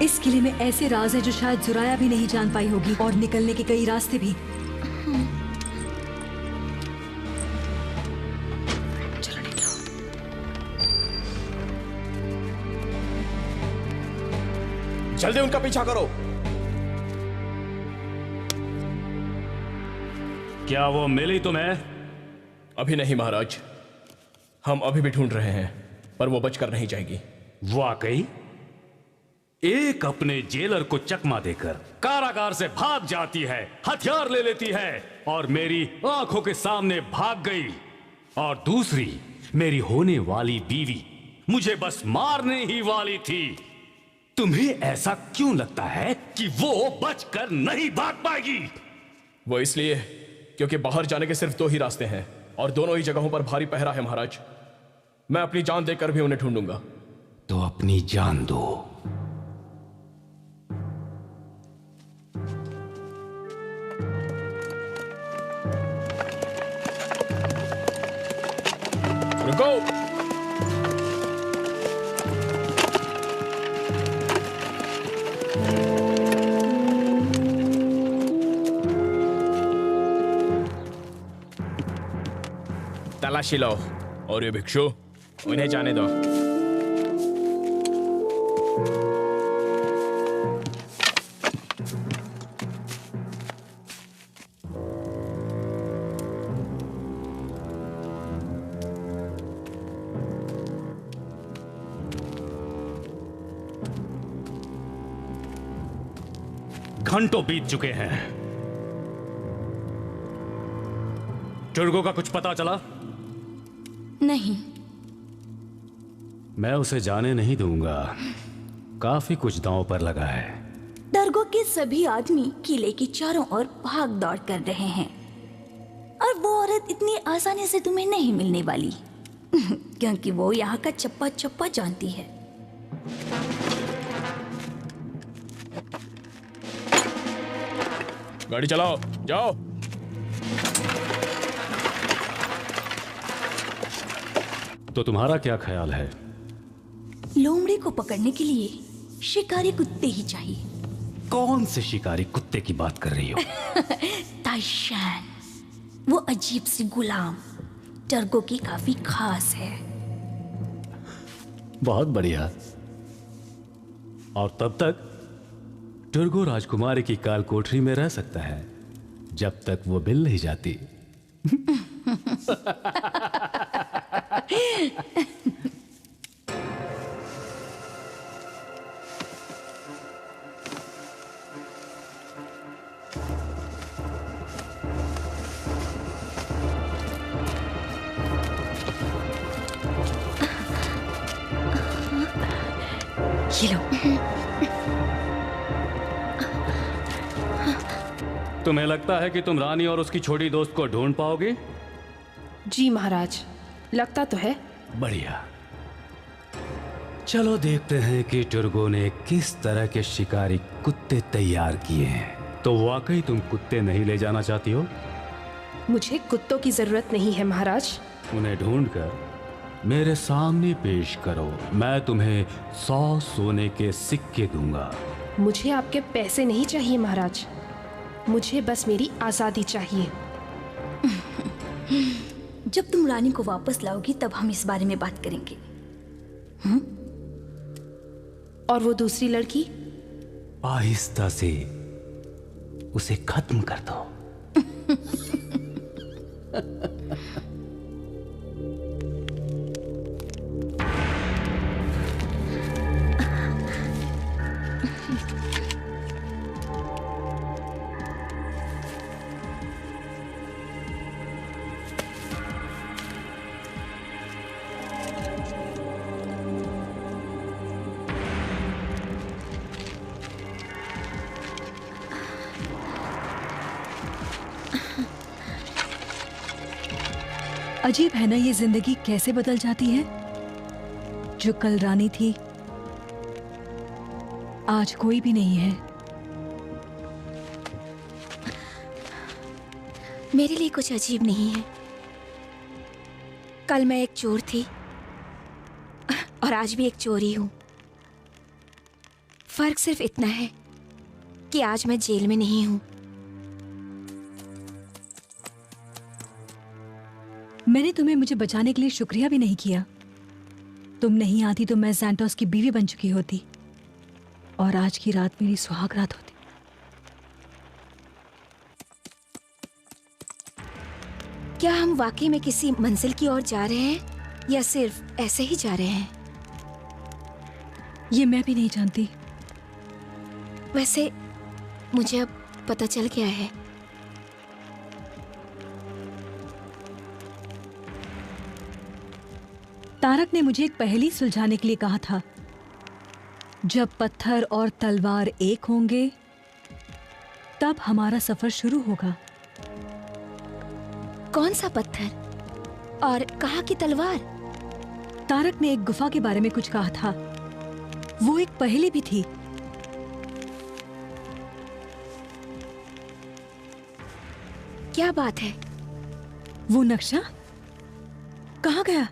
इस किले में ऐसे राज है जो शायद जुराया भी नहीं जान पाई होगी, और निकलने के कई रास्ते भी। चलो निकलो। जल्दी उनका पीछा करो। क्या वो मिली तुम्हें? अभी नहीं महाराज, हम अभी भी ढूंढ रहे हैं, पर वो बचकर नहीं जाएगी। वाकई? एक अपने जेलर को चकमा देकर कारागार से भाग जाती है, हथियार ले लेती है और मेरी आंखों के सामने भाग गई, और दूसरी मेरी होने वाली बीवी मुझे बस मारने ही वाली थी। तुम्हें ऐसा क्यों लगता है कि वो बचकर नहीं भाग पाएगी? वो इसलिए क्योंकि बाहर जाने के सिर्फ 2 ही रास्ते हैं, और दोनों ही जगहों पर भारी पहरा है महाराज। मैं अपनी जान देकर भी उन्हें ढूंढूंगा। तो अपनी जान दो। रुको। तलाशी लो। और ये भिक्षु, उन्हें जाने दो। घंटों बीत चुके हैं। टुर्गो का कुछ पता चला? नहीं। मैं उसे जाने नहीं दूंगा। काफी कुछ दांव पर लगा है। टर्गो के सभी आदमी किले के चारों ओर भाग दौड़ कर रहे हैं, और वो औरत इतनी आसानी से तुम्हें नहीं मिलने वाली क्योंकि वो यहाँ का चप्पा चप्पा जानती है। गाड़ी चलाओ, जाओ। तो तुम्हारा क्या ख्याल है? लोमड़ी को पकड़ने के लिए शिकारी कुत्ते ही चाहिए। कौन से शिकारी कुत्ते की बात कर रही हो? ताइशान, वो अजीब सी गुलाम टर्गो की काफी खास है। बहुत बढ़िया। और तब तक टुर्गो राजकुमारी की काल कोठरी में रह सकता है, जब तक वो बिल नहीं जाती। ये लो। तुम्हें लगता है कि तुम रानी और उसकी छोटी दोस्त को ढूंढ पाओगे? जी महाराज, लगता तो है। बढ़िया। चलो देखते हैं कि टुर्गो ने किस तरह के शिकारी कुत्ते तैयार किए हैं। तो वाकई तुम कुत्ते नहीं ले जाना चाहती हो? मुझे कुत्तों की जरूरत नहीं है महाराज। उन्हें ढूंढकर मेरे सामने पेश करो। मैं तुम्हें 100 सोने के सिक्के दूंगा। मुझे आपके पैसे नहीं चाहिए महाराज, मुझे बस मेरी आजादी चाहिए। जब तुम रानी को वापस लाओगी तब हम इस बारे में बात करेंगे। और वो दूसरी लड़की? आहिस्ता से उसे खत्म कर दो। अजीब है ना, ये जिंदगी कैसे बदल जाती है। जो कल रानी थी आज कोई भी नहीं है। मेरे लिए कुछ अजीब नहीं है। कल मैं एक चोर थी और आज भी एक चोर ही हूं। फर्क सिर्फ इतना है कि आज मैं जेल में नहीं हूं। मैंने तुम्हें मुझे बचाने के लिए शुक्रिया भी नहीं किया। तुम नहीं आती तो मैं सैंटोस की बीवी बन चुकी होती और आज की रात मेरी सुहाग रात होती। क्या हम वाकई में किसी मंजिल की ओर जा रहे हैं या सिर्फ ऐसे ही जा रहे हैं? ये मैं भी नहीं जानती। वैसे मुझे अब पता चल गया है। तारक ने मुझे एक पहेली सुलझाने के लिए कहा था। जब पत्थर और तलवार एक होंगे तब हमारा सफर शुरू होगा। कौन सा पत्थर और कहाँ की तलवार? तारक ने एक गुफा के बारे में कुछ कहा था। वो एक पहेली भी थी। क्या बात है? वो नक्शा कहाँ गया?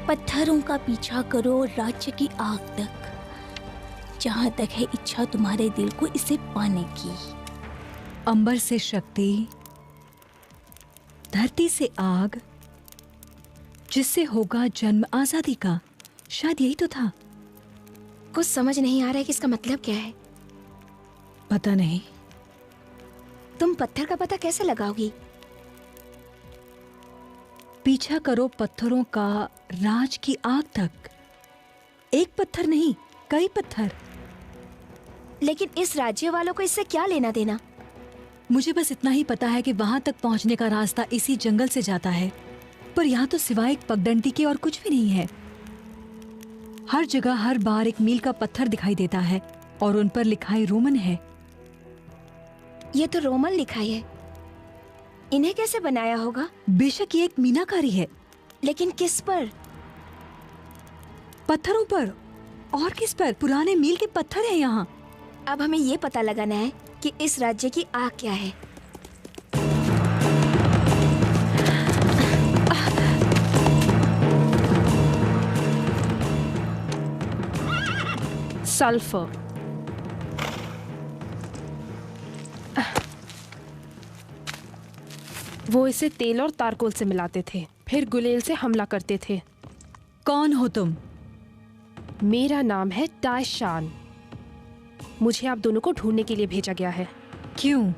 पत्थरों का पीछा करो राज्य की आग तक, जहां तक है इच्छा तुम्हारे दिल को इसे पाने की। अंबर से शक्ति, धरती से आग, जिससे होगा जन्म आजादी का। शायद यही तो था। कुछ समझ नहीं आ रहा है कि इसका मतलब क्या है। पता नहीं। तुम पत्थर का पता कैसे लगाओगी? पीछा करो पत्थरों का राज की आग तक। एक पत्थर नहीं, कई पत्थर। लेकिन इस राज्य वालों को इससे क्या लेना देना? मुझे बस इतना ही पता है कि वहां तक पहुंचने का रास्ता इसी जंगल से जाता है, पर यहाँ तो सिवाय एक पगडंडी के और कुछ भी नहीं है। हर जगह हर बार एक मील का पत्थर दिखाई देता है और उन पर लिखाई रोमन है। ये तो रोमन लिखाई है। इन्हें कैसे बनाया होगा? बेशक ये एक मीनाकारी है, लेकिन किस पर? पत्थरों पर। और किस पर? पुराने मील के पत्थर है यहाँ। अब हमें ये पता लगाना है कि इस राज्य की आग क्या है। सल्फर। वो इसे तेल और तारकोल से मिलाते थे, फिर गुलेल से हमला करते थे। कौन हो तुम? मेरा नाम है टाइशान। मुझे आप दोनों को ढूंढने के लिए भेजा गया है। क्यों?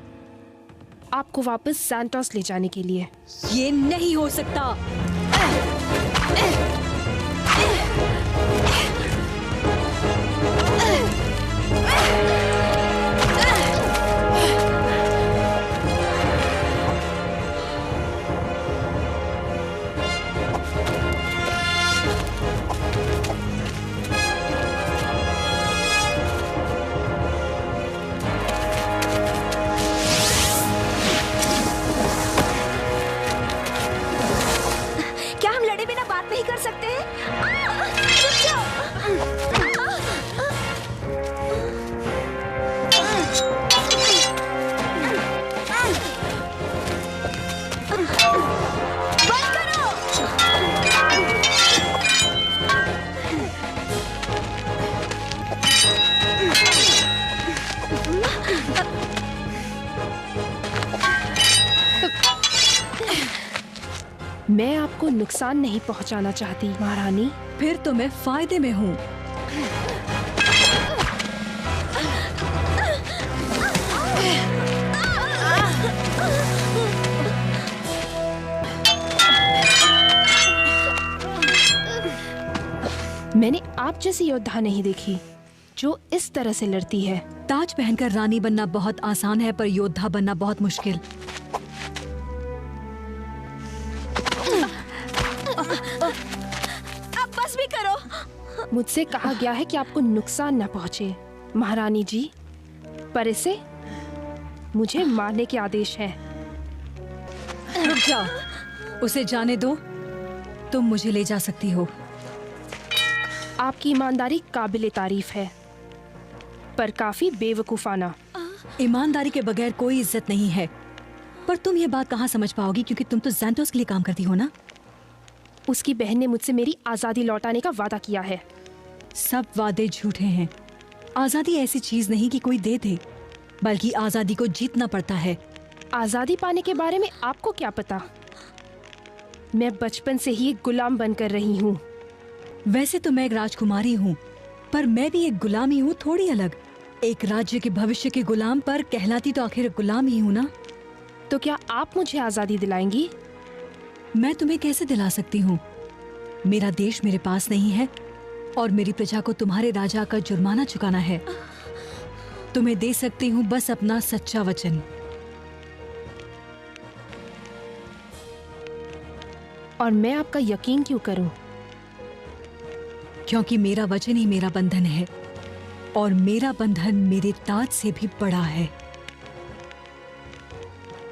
आपको वापस सैंटोस ले जाने के लिए। ये नहीं हो सकता। क्या हम लड़े बिना बात नहीं कर सकते हैं? रुक जाओ। बंद करो। मैं आपको नुकसान नहीं पहुंचाना चाहती महारानी। फिर तो मैं फायदे में हूँ। मैंने आप जैसी योद्धा नहीं देखी जो इस तरह से लड़ती है। ताज पहनकर रानी बनना बहुत आसान है, पर योद्धा बनना बहुत मुश्किल। अब बस भी करो। मुझसे कहा गया है कि आपको नुकसान न पहुंचे महारानी जी, पर इसे मुझे मारने के आदेश हैं। रुक जाओ, उसे जाने दो। तुम मुझे ले जा सकती हो। आपकी ईमानदारी काबिले तारीफ है, पर काफी बेवकूफाना। ईमानदारी के बगैर कोई इज्जत नहीं है। पर तुम ये बात कहाँ समझ पाओगी, क्योंकि तुम तो ज़ैंथोस के लिए काम करती हो ना। उसकी बहन ने मुझसे मेरी आजादी लौटाने का वादा किया है। सब वादे झूठे हैं। आजादी ऐसी चीज नहीं कि कोई दे दे, बल्कि आजादी को जीतना पड़ता है। आजादी पाने के बारे में आपको क्या पता? मैं बचपन से ही एक गुलाम बनकर रही हूँ। वैसे तो मैं एक राजकुमारी हूँ, पर मैं भी एक गुलाम ही हूँ, थोड़ी अलग। एक राज्य के भविष्य के गुलाम, पर कहलाती तो आखिर गुलाम ही हूँ ना। तो क्या आप मुझे आजादी दिलाएंगी? मैं तुम्हें कैसे दिला सकती हूँ? मेरा देश मेरे पास नहीं है, और मेरी प्रजा को तुम्हारे राजा का जुर्माना चुकाना है। तुम्हें दे सकती हूँ बस अपना सच्चा वचन। और मैं आपका यकीन क्यों करूं? क्योंकि मेरा वचन ही मेरा बंधन है, और मेरा बंधन मेरे ताज से भी बड़ा है।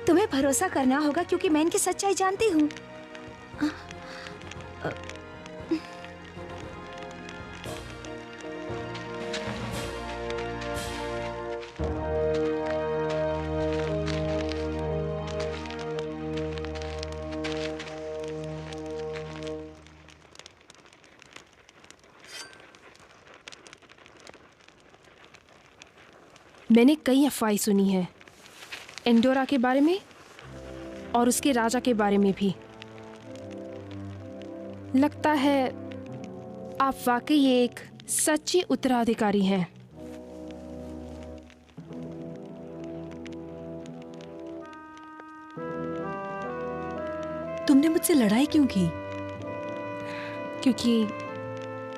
तुम्हें भरोसा करना होगा, क्योंकि मैं इनकी सच्चाई जानती हूँ। मैंने कई अफवाहें सुनी हैं, एंडोरा के बारे में और उसके राजा के बारे में भी। लगता है आप वाकई एक सच्ची उत्तराधिकारी हैं। तुमने मुझसे लड़ाई क्यों की? क्योंकि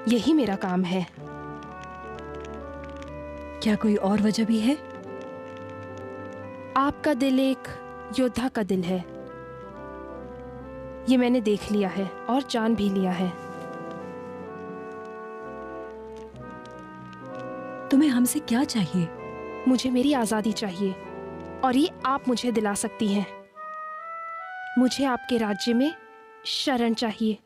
यही मेरा काम है। क्या कोई और वजह भी है? आपका दिल एक योद्धा का दिल है, ये मैंने देख लिया है और जान भी लिया है। तुम्हें हमसे क्या चाहिए? मुझे मेरी आजादी चाहिए, और ये आप मुझे दिला सकती हैं। मुझे आपके राज्य में शरण चाहिए।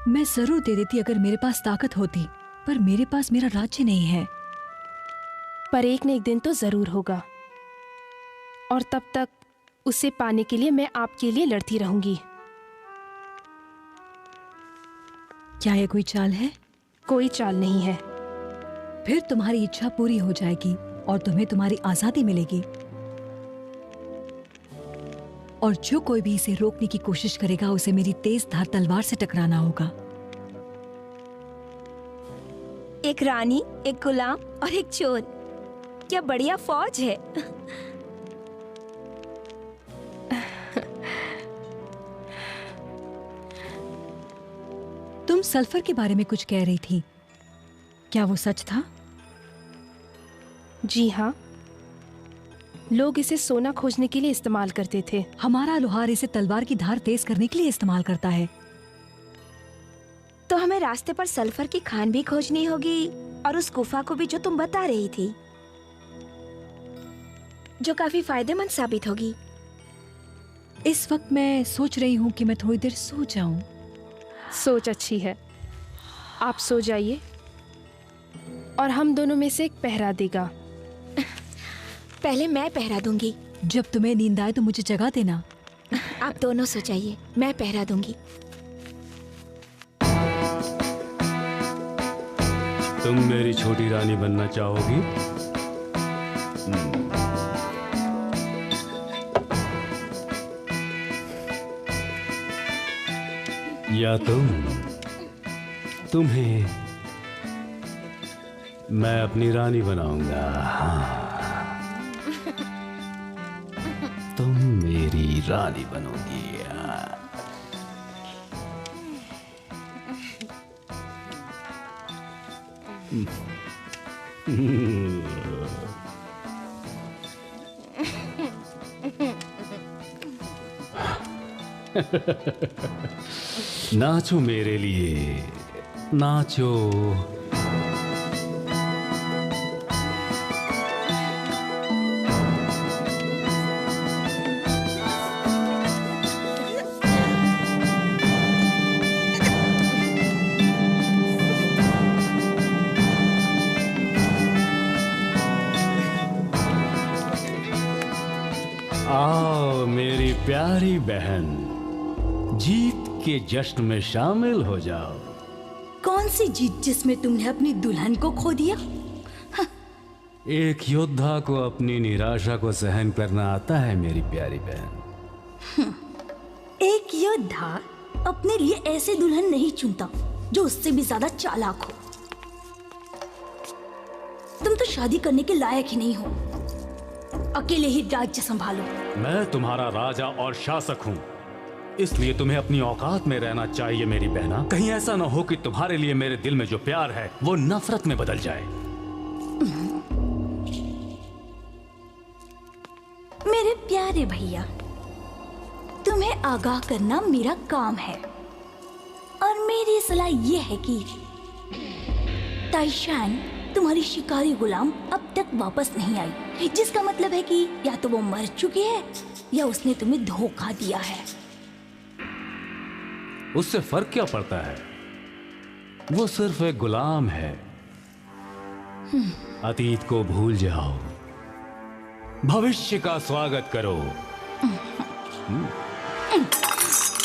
मैं जरूर दे देती अगर मेरे पास ताकत होती, पर मेरे पास मेरा राज्य नहीं है। पर एक न एक दिन तो जरूर होगा, और तब तक उसे पाने के लिए मैं आपके लिए लड़ती रहूंगी। क्या यह कोई चाल है? कोई चाल नहीं है। फिर तुम्हारी इच्छा पूरी हो जाएगी और तुम्हें तुम्हारी आजादी मिलेगी। और जो कोई भी इसे रोकने की कोशिश करेगा, उसे मेरी तेज धार तलवार से टकराना होगा। एक रानी, एक गुलाम और एक चोर। क्या बढ़िया फौज है। तुम सल्फर के बारे में कुछ कह रही थी, क्या वो सच था? जी हाँ, लोग इसे सोना खोजने के लिए इस्तेमाल करते थे। हमारा लोहार इसे तलवार की धार तेज करने के लिए इस्तेमाल करता है। तो हमें रास्ते पर सल्फर की खान भी खोजनी होगी, और उस गुफा को भी जो तुम बता रही थी, जो काफी फायदेमंद साबित होगी। इस वक्त मैं सोच रही हूँ कि मैं थोड़ी देर सो जाऊं। सोच अच्छी है, आप सो जाइए और हम दोनों में से एक पहरा देगा। पहले मैं पहरा दूंगी। जब तुम्हें नींद आए तो मुझे जगा देना। आप दोनों सो जाइए, मैं पहरा दूंगी। तुम मेरी छोटी रानी बनना चाहोगी? या तुम्हें मैं अपनी रानी बनाऊंगा। तुम मेरी रानी बनोगी। नाचो मेरे लिए, नाचो। आओ मेरी प्यारी बहन, जीत के जश्न में शामिल हो जाओ। कौन सी जीत जिसमें तुमने अपनी दुल्हन को खो दिया? एक योद्धा को अपनी निराशा को सहन करना आता है मेरी प्यारी बहन। एक योद्धा अपने लिए ऐसे दुल्हन नहीं चुनता जो उससे भी ज्यादा चालाक हो। तुम तो शादी करने के लायक ही नहीं हो। अकेले ही राज्य संभालो। मैं तुम्हारा राजा और शासक हूँ, इसलिए तुम्हें अपनी औकात में रहना चाहिए मेरी बहना। कहीं ऐसा ना हो कि तुम्हारे लिए मेरे दिल में जो प्यार है वो नफरत में बदल जाए। मेरे प्यारे भैया, तुम्हें आगाह करना मेरा काम है और मेरी सलाह यह है कि ताइशान तुम्हारी शिकारी गुलाम अब तक वापस नहीं आई, जिसका मतलब है कि या तो वो मर चुकी है या उसने तुम्हें धोखा दिया है। उससे फर्क क्या पड़ता है? वो सिर्फ एक गुलाम है। अतीत को भूल जाओ, भविष्य का स्वागत करो।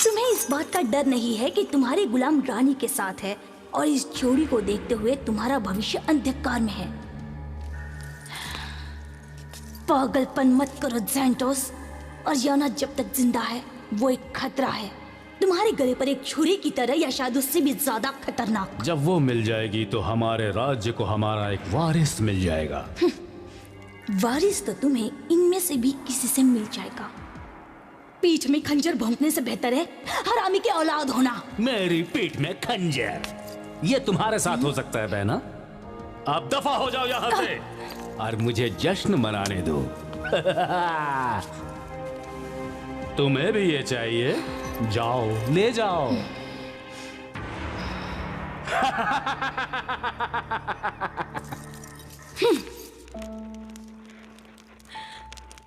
तुम्हें इस बात का डर नहीं है कि तुम्हारे गुलाम रानी के साथ है और इस जोड़ी को देखते हुए तुम्हारा भविष्य अंधकार में है। पागलपन मत करो ज़ैंटोस, और याना जब तक जिंदा है वो एक खतरा है, तुम्हारे गले पर एक छुरी की तरह या शायद उससे भी ज्यादा खतरनाक। जब वो मिल जाएगी तो हमारे राज्य को हमारा एक वारिस मिल जाएगा। वारिस तो तुम्हें इनमें से भी किसी से मिल जाएगा। पीठ में खंजर भोंकने से बेहतर है हरामी के औलाद होना। मेरी पीठ में खंजर, ये तुम्हारे साथ हो सकता है बहना। आप दफा हो जाओ यहाँ से और मुझे जश्न मनाने दो। तुम्हें भी ये चाहिए? जाओ ले जाओ।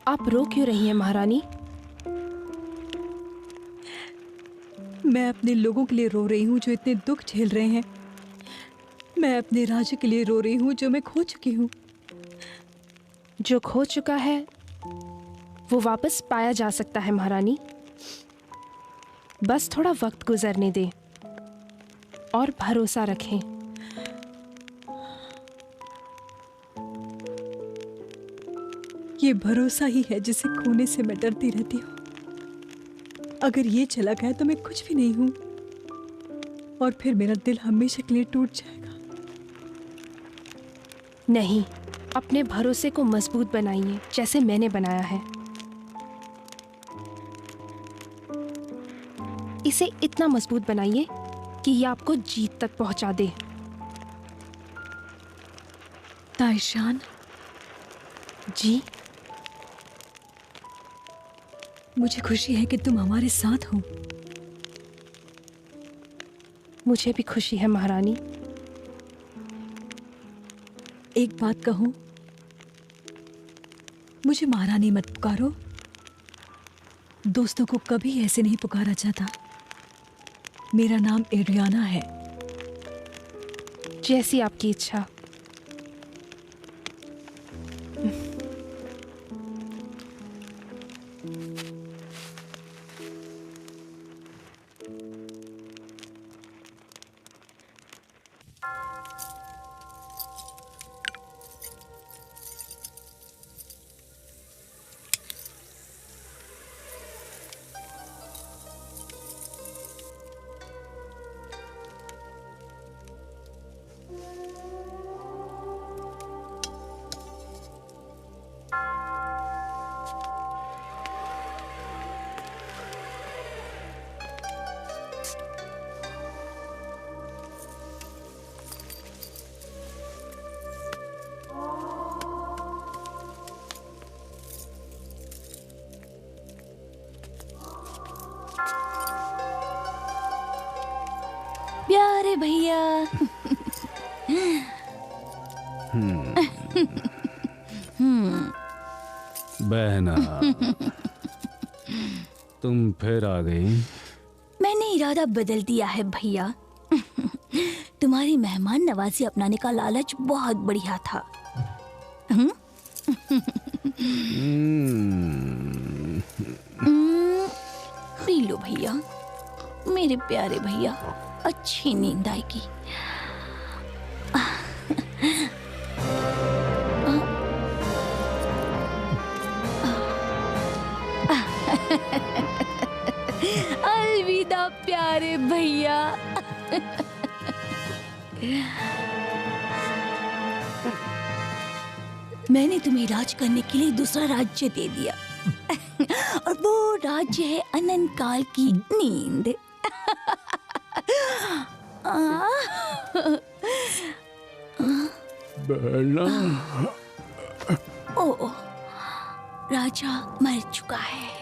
आप रो क्यों रही हैं महारानी? मैं अपने लोगों के लिए रो रही हूँ जो इतने दुख झेल रहे हैं। मैं अपने राज्य के लिए रो रही हूँ जो मैं खो चुकी हूँ। जो खो चुका है वो वापस पाया जा सकता है महारानी। बस थोड़ा वक्त गुजरने दें और भरोसा रखें। ये भरोसा ही है जिसे खोने से मैं डरती रहती हूँ। अगर ये चला गया तो मैं कुछ भी नहीं हूँ और फिर मेरा दिल हमेशा के लिए टूट जाएगा। नहीं, अपने भरोसे को मजबूत बनाइए जैसे मैंने बनाया है। इसे इतना मजबूत बनाइए कि ये आपको जीत तक पहुंचा दे। ताइशान जी, मुझे खुशी है कि तुम हमारे साथ हो। मुझे भी खुशी है महारानी। एक बात कहूं, मुझे महारानी मत पुकारो। दोस्तों को कभी ऐसे नहीं पुकारा जाता। मेरा नाम एड्रियाना है। जैसी आपकी इच्छा। भैया। बहना, तुम फिर आ गई। मैंने इरादा बदल दिया है भैया। तुम्हारी मेहमान नवाजी अपनाने का लालच बहुत बढ़िया था। पी लो भैया, मेरे प्यारे भैया, अच्छी नींद आएगी। अलविदा प्यारे भैया। मैंने तुम्हें राज करने के लिए दूसरा राज्य दे दिया और वो राज्य है अनंत काल की नींद। बहना, ओ, राजा मर चुका है।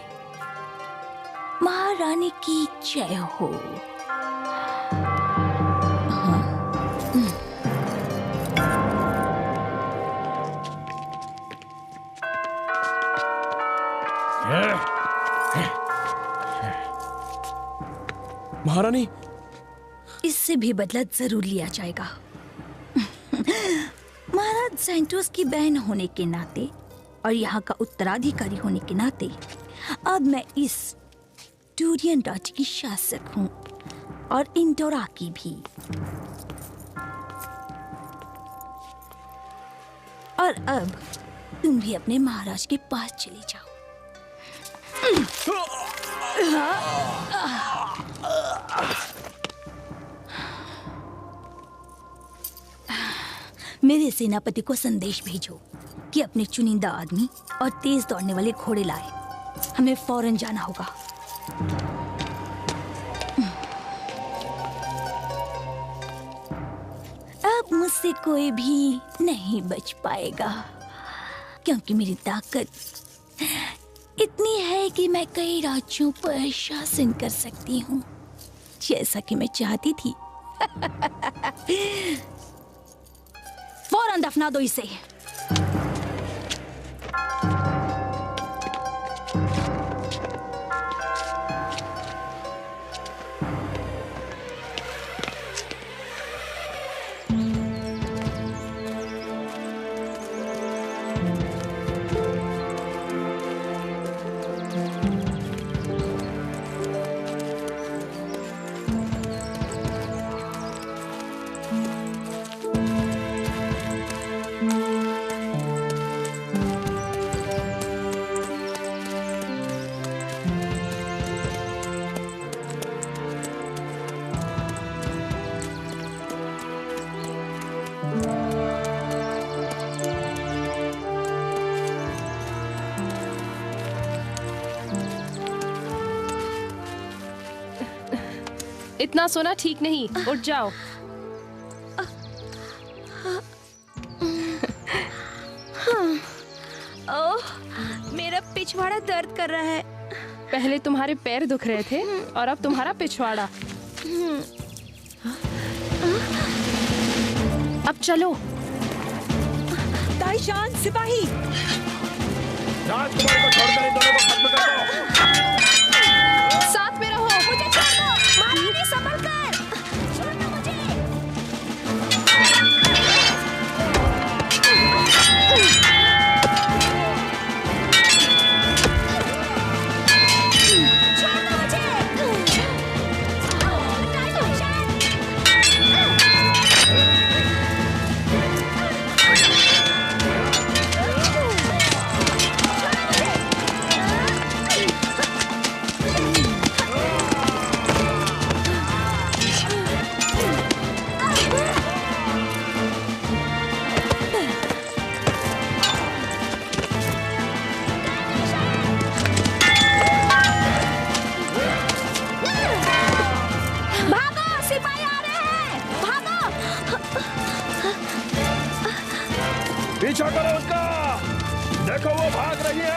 महारानी की जय हो। महारानी, इससे भी बदला जरूर लिया जाएगा। महाराज सेंटोस की बहन होने के नाते और यहाँ का उत्तराधिकारी होने के नाते अब मैं इस टूरियन राज्य की शासक हूँ और इंडोरा की भी। और अब तुम भी अपने महाराज के पास चले जाओ। मेरे सेनापति को संदेश भेजो कि अपने चुनिंदा आदमी और तेज दौड़ने वाले घोड़े लाए। हमें फौरन जाना होगा। अब मुझसे कोई भी नहीं बच पाएगा, क्योंकि मेरी ताकत इतनी है कि मैं कई राज्यों पर शासन कर सकती हूँ, जैसा कि मैं चाहती थी। फौरन दफना दो इसे। इतना सोना ठीक नहीं, उठ जाओ। ओह, मेरा पिछवाड़ा दर्द कर रहा है। पहले तुम्हारे पैर दुख रहे थे और अब तुम्हारा पिछवाड़ा। अब चलो। ताईशान, सिपाही, राजकुमारी को छोड़कर इन दोनों को खत्म कर दो। साथ में रहो। मुझे छोड़ दो, महारानी, संभल कर। छोड़ दो मुझे। पीछा करो उसका, देखो वो भाग रही है।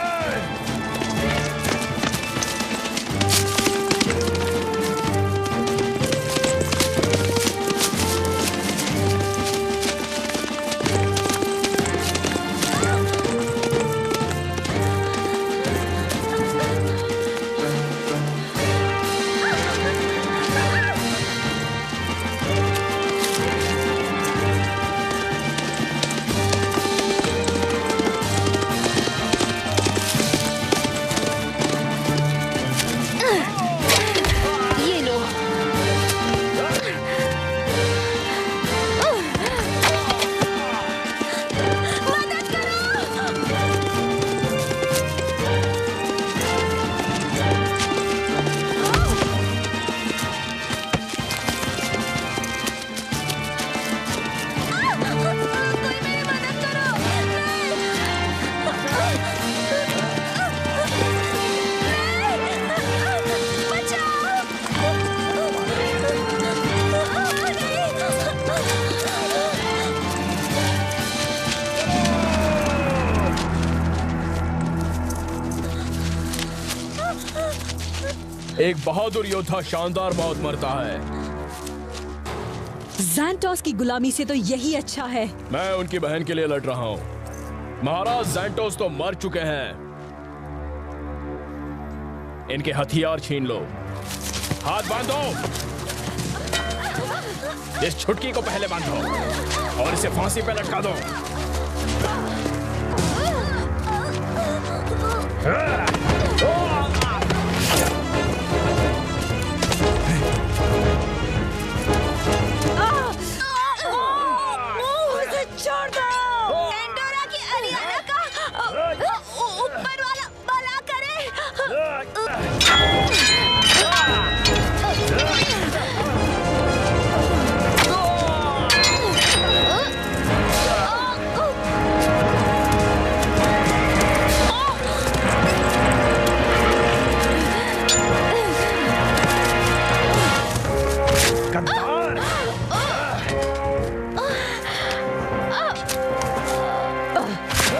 एक बहादुर योद्धा शानदार मौत मरता है। ज़ैंटोस की गुलामी से तो यही अच्छा है। मैं उनकी बहन के लिए लड़ रहा हूं। महाराज ज़ैंटोस तो मर चुके हैं। इनके हथियार छीन लो। हाथ बांधो। इस छुटकी को पहले बांधो और इसे फांसी पे लटका दो। उसे छोड़ दो। एंडोरा की अरियाना का ऊपर वाला भला करे।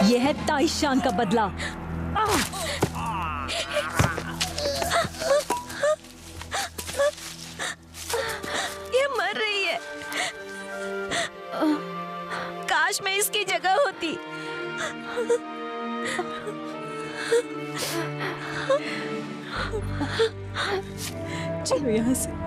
यह है ताइशान का बदला। ये मर रही है। काश मैं इसकी जगह होती। चलो यहाँ से।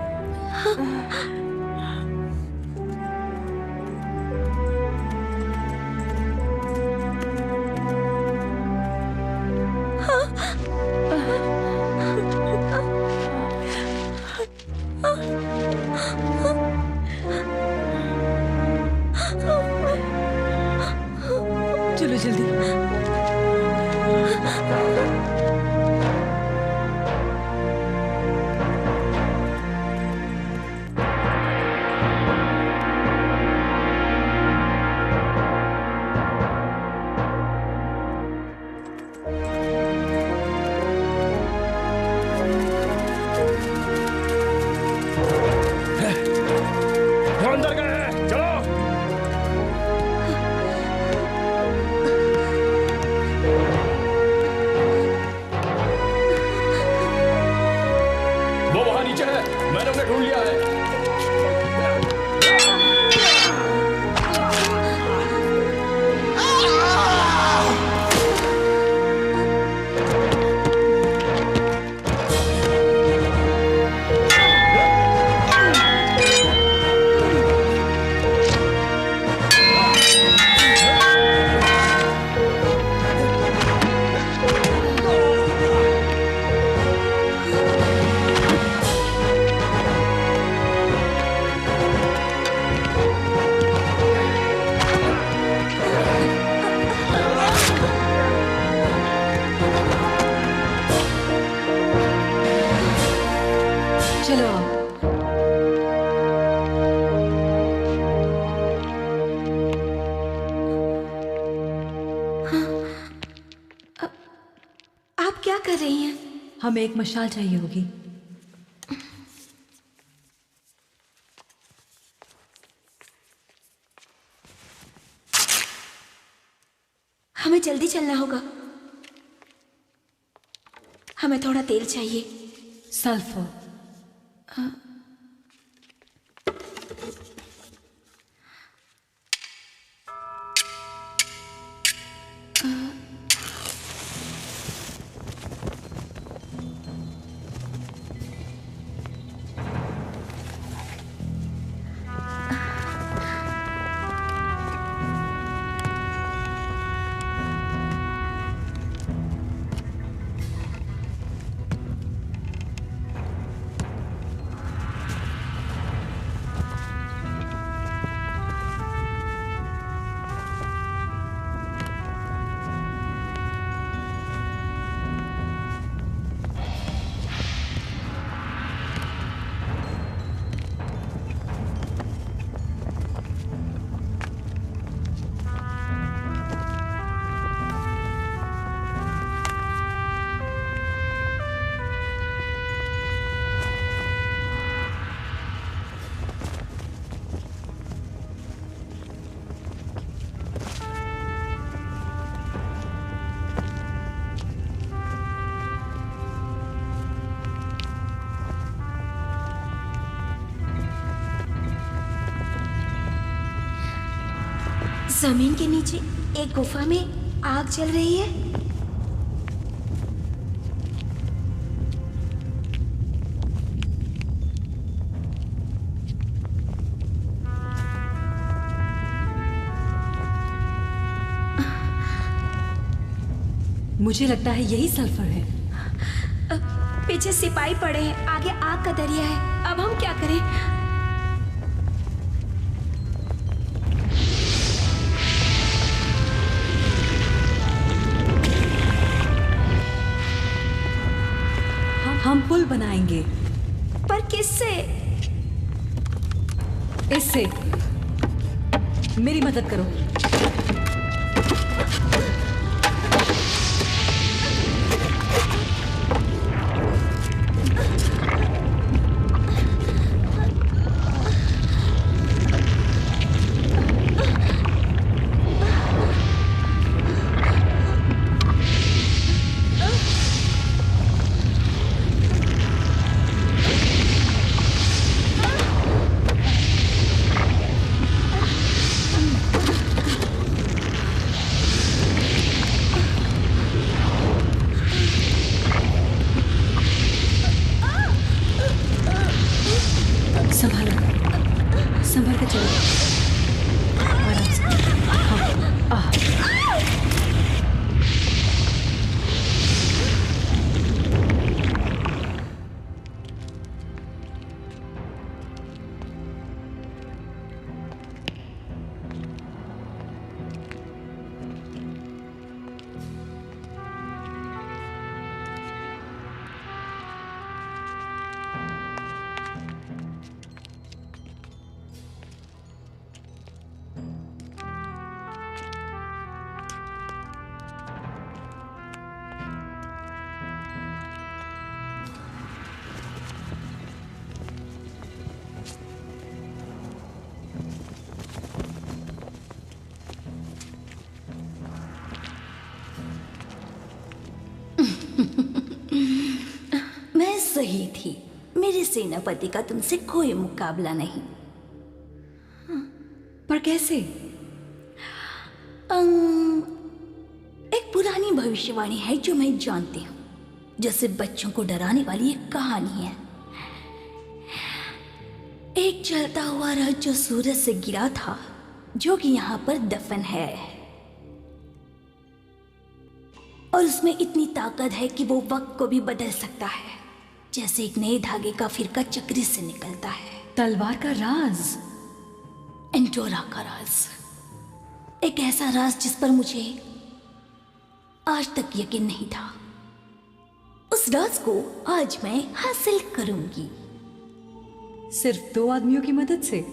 चलो जल्दी। वो अंदर गए। चलो। वो वहां नीचे है। मैंने उन्हें ढूंढ लिया है। चलो आप क्या कर रही हैं? हमें एक मशाल चाहिए होगी। हमें जल्दी चलना होगा। हमें थोड़ा तेल चाहिए। सल्फर। जमीन के नीचे एक गुफा में आग जल रही है। मुझे लगता है यही सल्फर है। पीछे सिपाही पड़े हैं, आगे आग का दरिया है। अब हम क्या करें? हम पुल बनाएंगे। पर किससे? इससे। मेरी मदद करो। संभल के चलो, आराम से। हाँ, मैं सही थी। मेरे सेनापति का तुमसे कोई मुकाबला नहीं। पर कैसे? एक पुरानी भविष्यवाणी है जो मैं जानती हूँ, जो सिर्फ बच्चों को डराने वाली एक कहानी है। एक जलता हुआ रथ जो सूरज से गिरा था, जो कि यहाँ पर दफन है, और उसमें इतनी ताकत है कि वो वक्त को भी बदल सकता है, जैसे एक नए धागे का फिरका चक्री से निकलता है। तलवार का राज, एंडोरा का राज, एक ऐसा राज जिस पर मुझे आज तक यकीन नहीं था। उस राज को आज मैं हासिल करूंगी, सिर्फ 2 आदमियों की मदद से।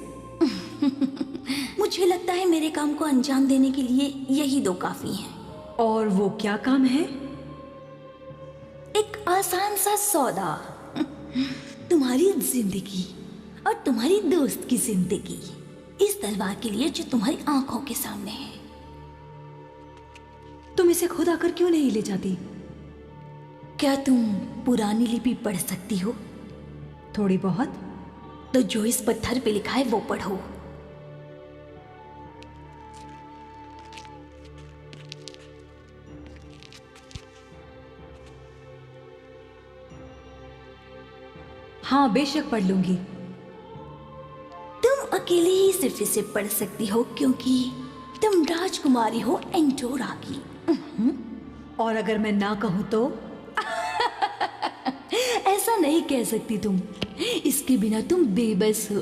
मुझे लगता है मेरे काम को अंजाम देने के लिए यही 2 काफी हैं। और वो क्या काम है? एक आसान सा सौदा। तुम्हारी जिंदगी और तुम्हारी दोस्त की जिंदगी इस तलवार के लिए जो तुम्हारी आंखों के सामने है। तुम इसे खुद आकर क्यों नहीं ले जाती? क्या तुम पुरानी लिपि पढ़ सकती हो? थोड़ी बहुत। तो जो इस पत्थर पे लिखा है वो पढ़ो। हाँ, बेशक पढ़ लूंगी। तुम अकेले ही सिर्फ इसे पढ़ सकती हो क्योंकि तुम राजकुमारी हो एंडोरा की। और अगर मैं ना कहूं तो? ऐसा नहीं कह सकती तुम, इसके बिना तुम बेबस हो।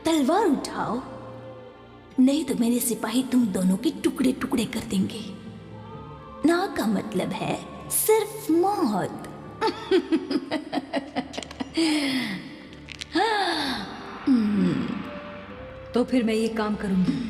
तलवार उठाओ, नहीं तो मेरे सिपाही तुम दोनों के टुकड़े टुकड़े कर देंगे। ना का मतलब है सिर्फ मौत। तो फिर मैं ये काम करूंगी।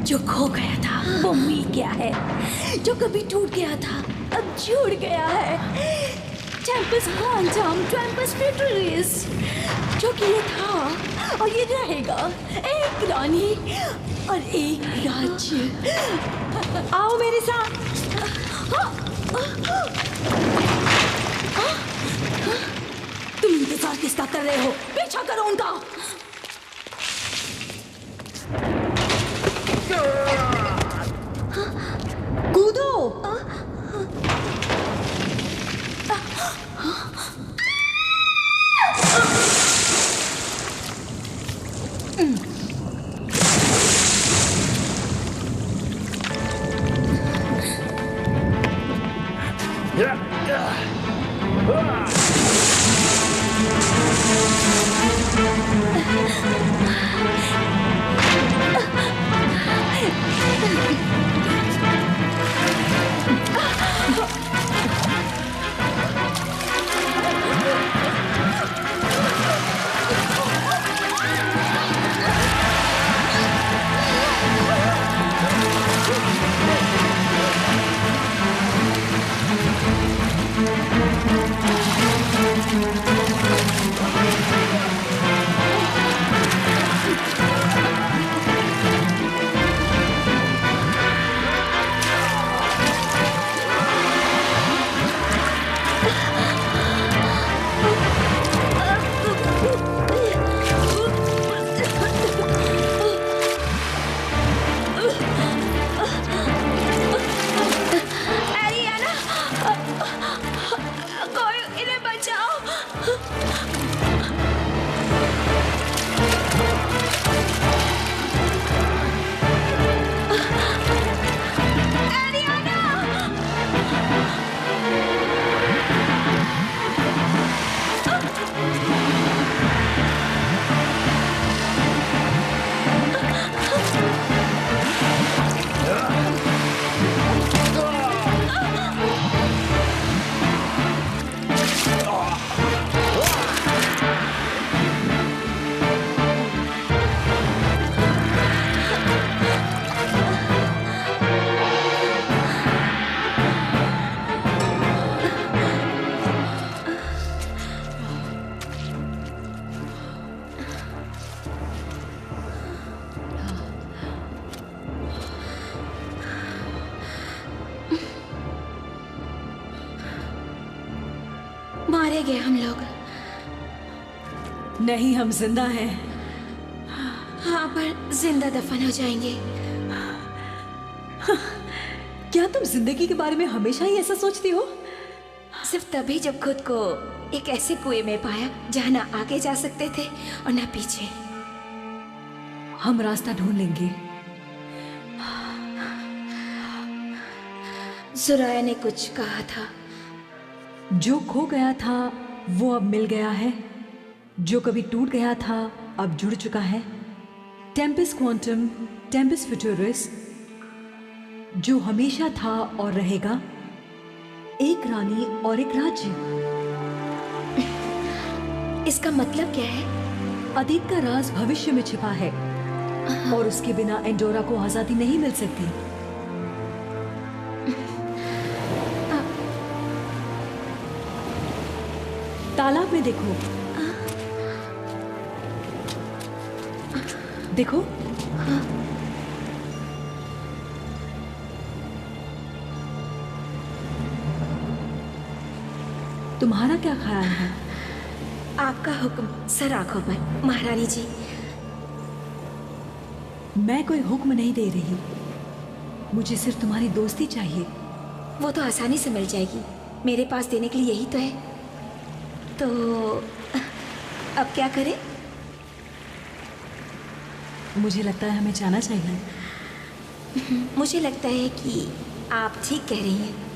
जो खो गया था वो मिल गया है जो कभी टूट गया था, अब जुड़ गया है। टेम्पस क्वांटम, टेम्पस फ्यूटरिस, जो कि ये था और ये रहेगा, एक रानी और एक राज्य। आओ मेरे साथ। तुम इंतजार किसका कर रहे हो? पीछा करो उनका। कूदो। मारे गए हम लोग। नहीं, हम जिंदा हैं। हाँ, पर जिंदा दफन हो जाएंगे। क्या तुम जिंदगी के बारे में हमेशा ही ऐसा सोचती हो? सिर्फ तभी जब खुद को एक ऐसे कुएं में पाया जहाँ ना आगे जा सकते थे और ना पीछे। हम रास्ता ढूंढ लेंगे। सुराया ने कुछ कहा था। जो खो गया था वो अब मिल गया है, जो कभी टूट गया था अब जुड़ चुका है। टेम्पस क्वांटम, टेम्पस फ्यूटरिस, जो हमेशा था और रहेगा, एक रानी और एक राज्य। इसका मतलब क्या है? अतीत का राज भविष्य में छिपा है और उसके बिना एंडोरा को आजादी नहीं मिल सकती। तालाब में देखो। देखो। तुम्हारा क्या ख्याल है? आपका हुक्म सर आंखों पर, महारानी जी। मैं कोई हुक्म नहीं दे रही, मुझे सिर्फ तुम्हारी दोस्ती चाहिए। वो तो आसानी से मिल जाएगी, मेरे पास देने के लिए यही तो है। तो अब क्या करें? मुझे लगता है हमें जाना चाहिए। मुझे लगता है कि आप ठीक कह रही हैं।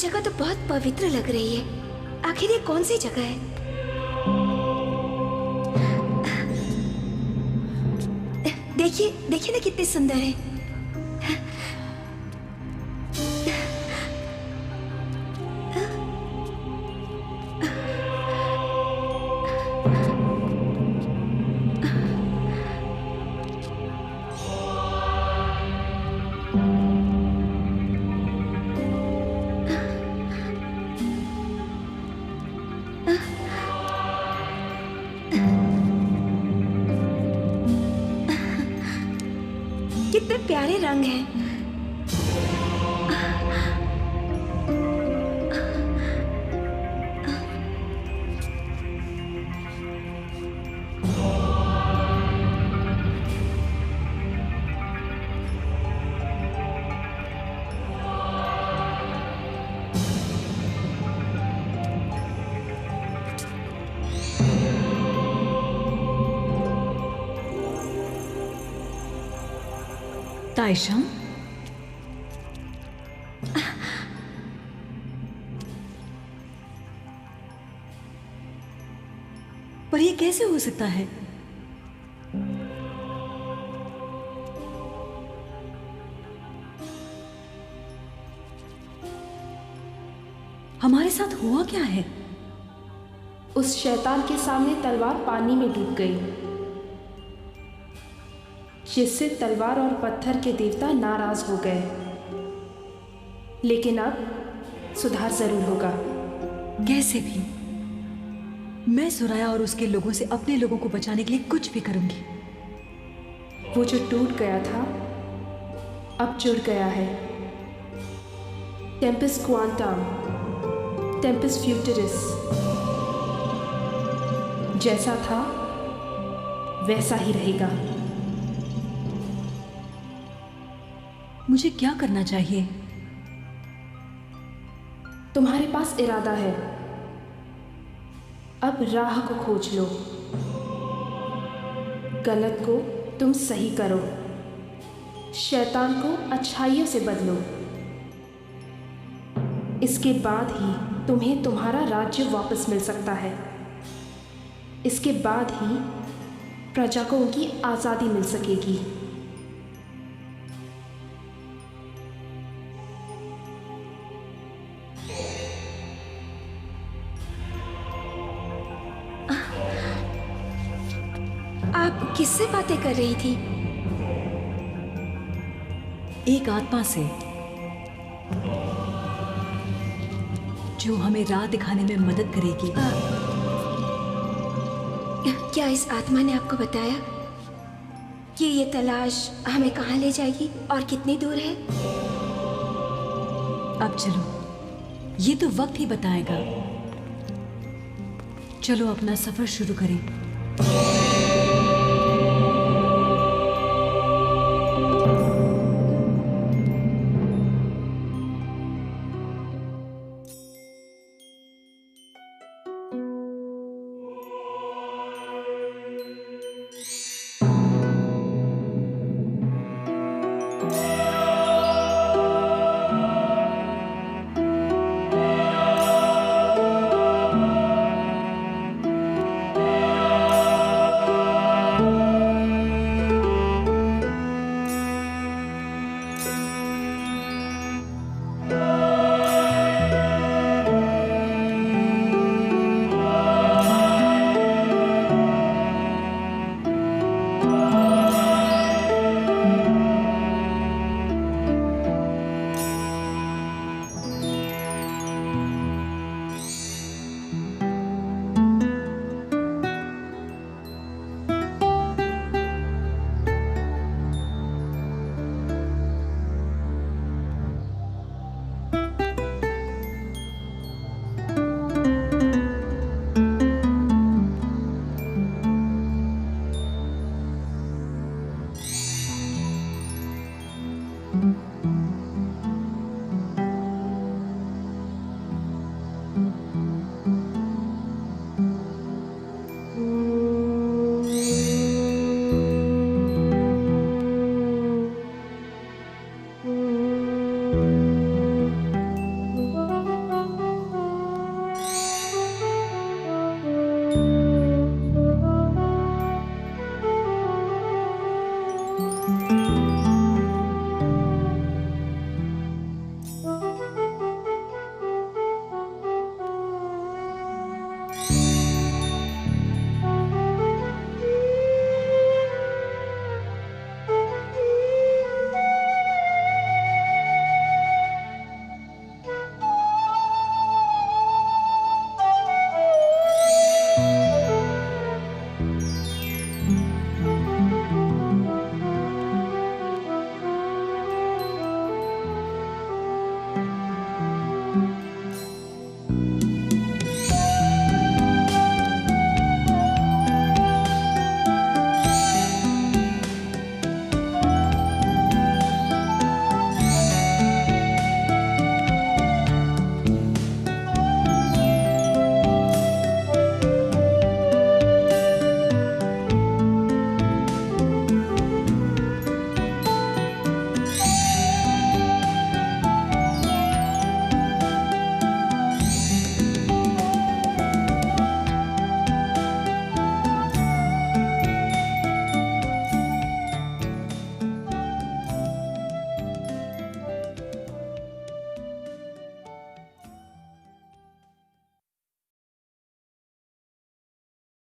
जगह तो बहुत पवित्र लग रही है। आखिर ये कौन सी जगह है? देखिए देखिए ना कितनी सुंदर है। कितने प्यारे रंग हैं। तायशा, पर ये कैसे हो सकता है? हमारे साथ हुआ क्या है? उस शैतान के सामने तलवार पानी में डूब गई, जिससे तलवार और पत्थर के देवता नाराज हो गए। लेकिन अब सुधार जरूर होगा। कैसे भी मैं सुराया और उसके लोगों से अपने लोगों को बचाने के लिए कुछ भी करूंगी। वो जो टूट गया था अब जुड़ गया है। टेम्पस क्वांटम, टेम्पस फ्यूटरिस, जैसा था वैसा ही रहेगा। मुझे क्या करना चाहिए? तुम्हारे पास इरादा है, अब राह को खोज लो। गलत को तुम सही करो, शैतान को अच्छाइयों से बदलो। इसके बाद ही तुम्हें तुम्हारा राज्य वापस मिल सकता है। इसके बाद ही प्रजा को उनकी आज़ादी मिल सकेगी। आप किससे बातें कर रही थी? एक आत्मा से, जो हमें राह दिखाने में मदद करेगी। क्या इस आत्मा ने आपको बताया कि ये तलाश हमें कहाँ ले जाएगी और कितनी दूर है? अब चलो, ये तो वक्त ही बताएगा। चलो अपना सफर शुरू करें।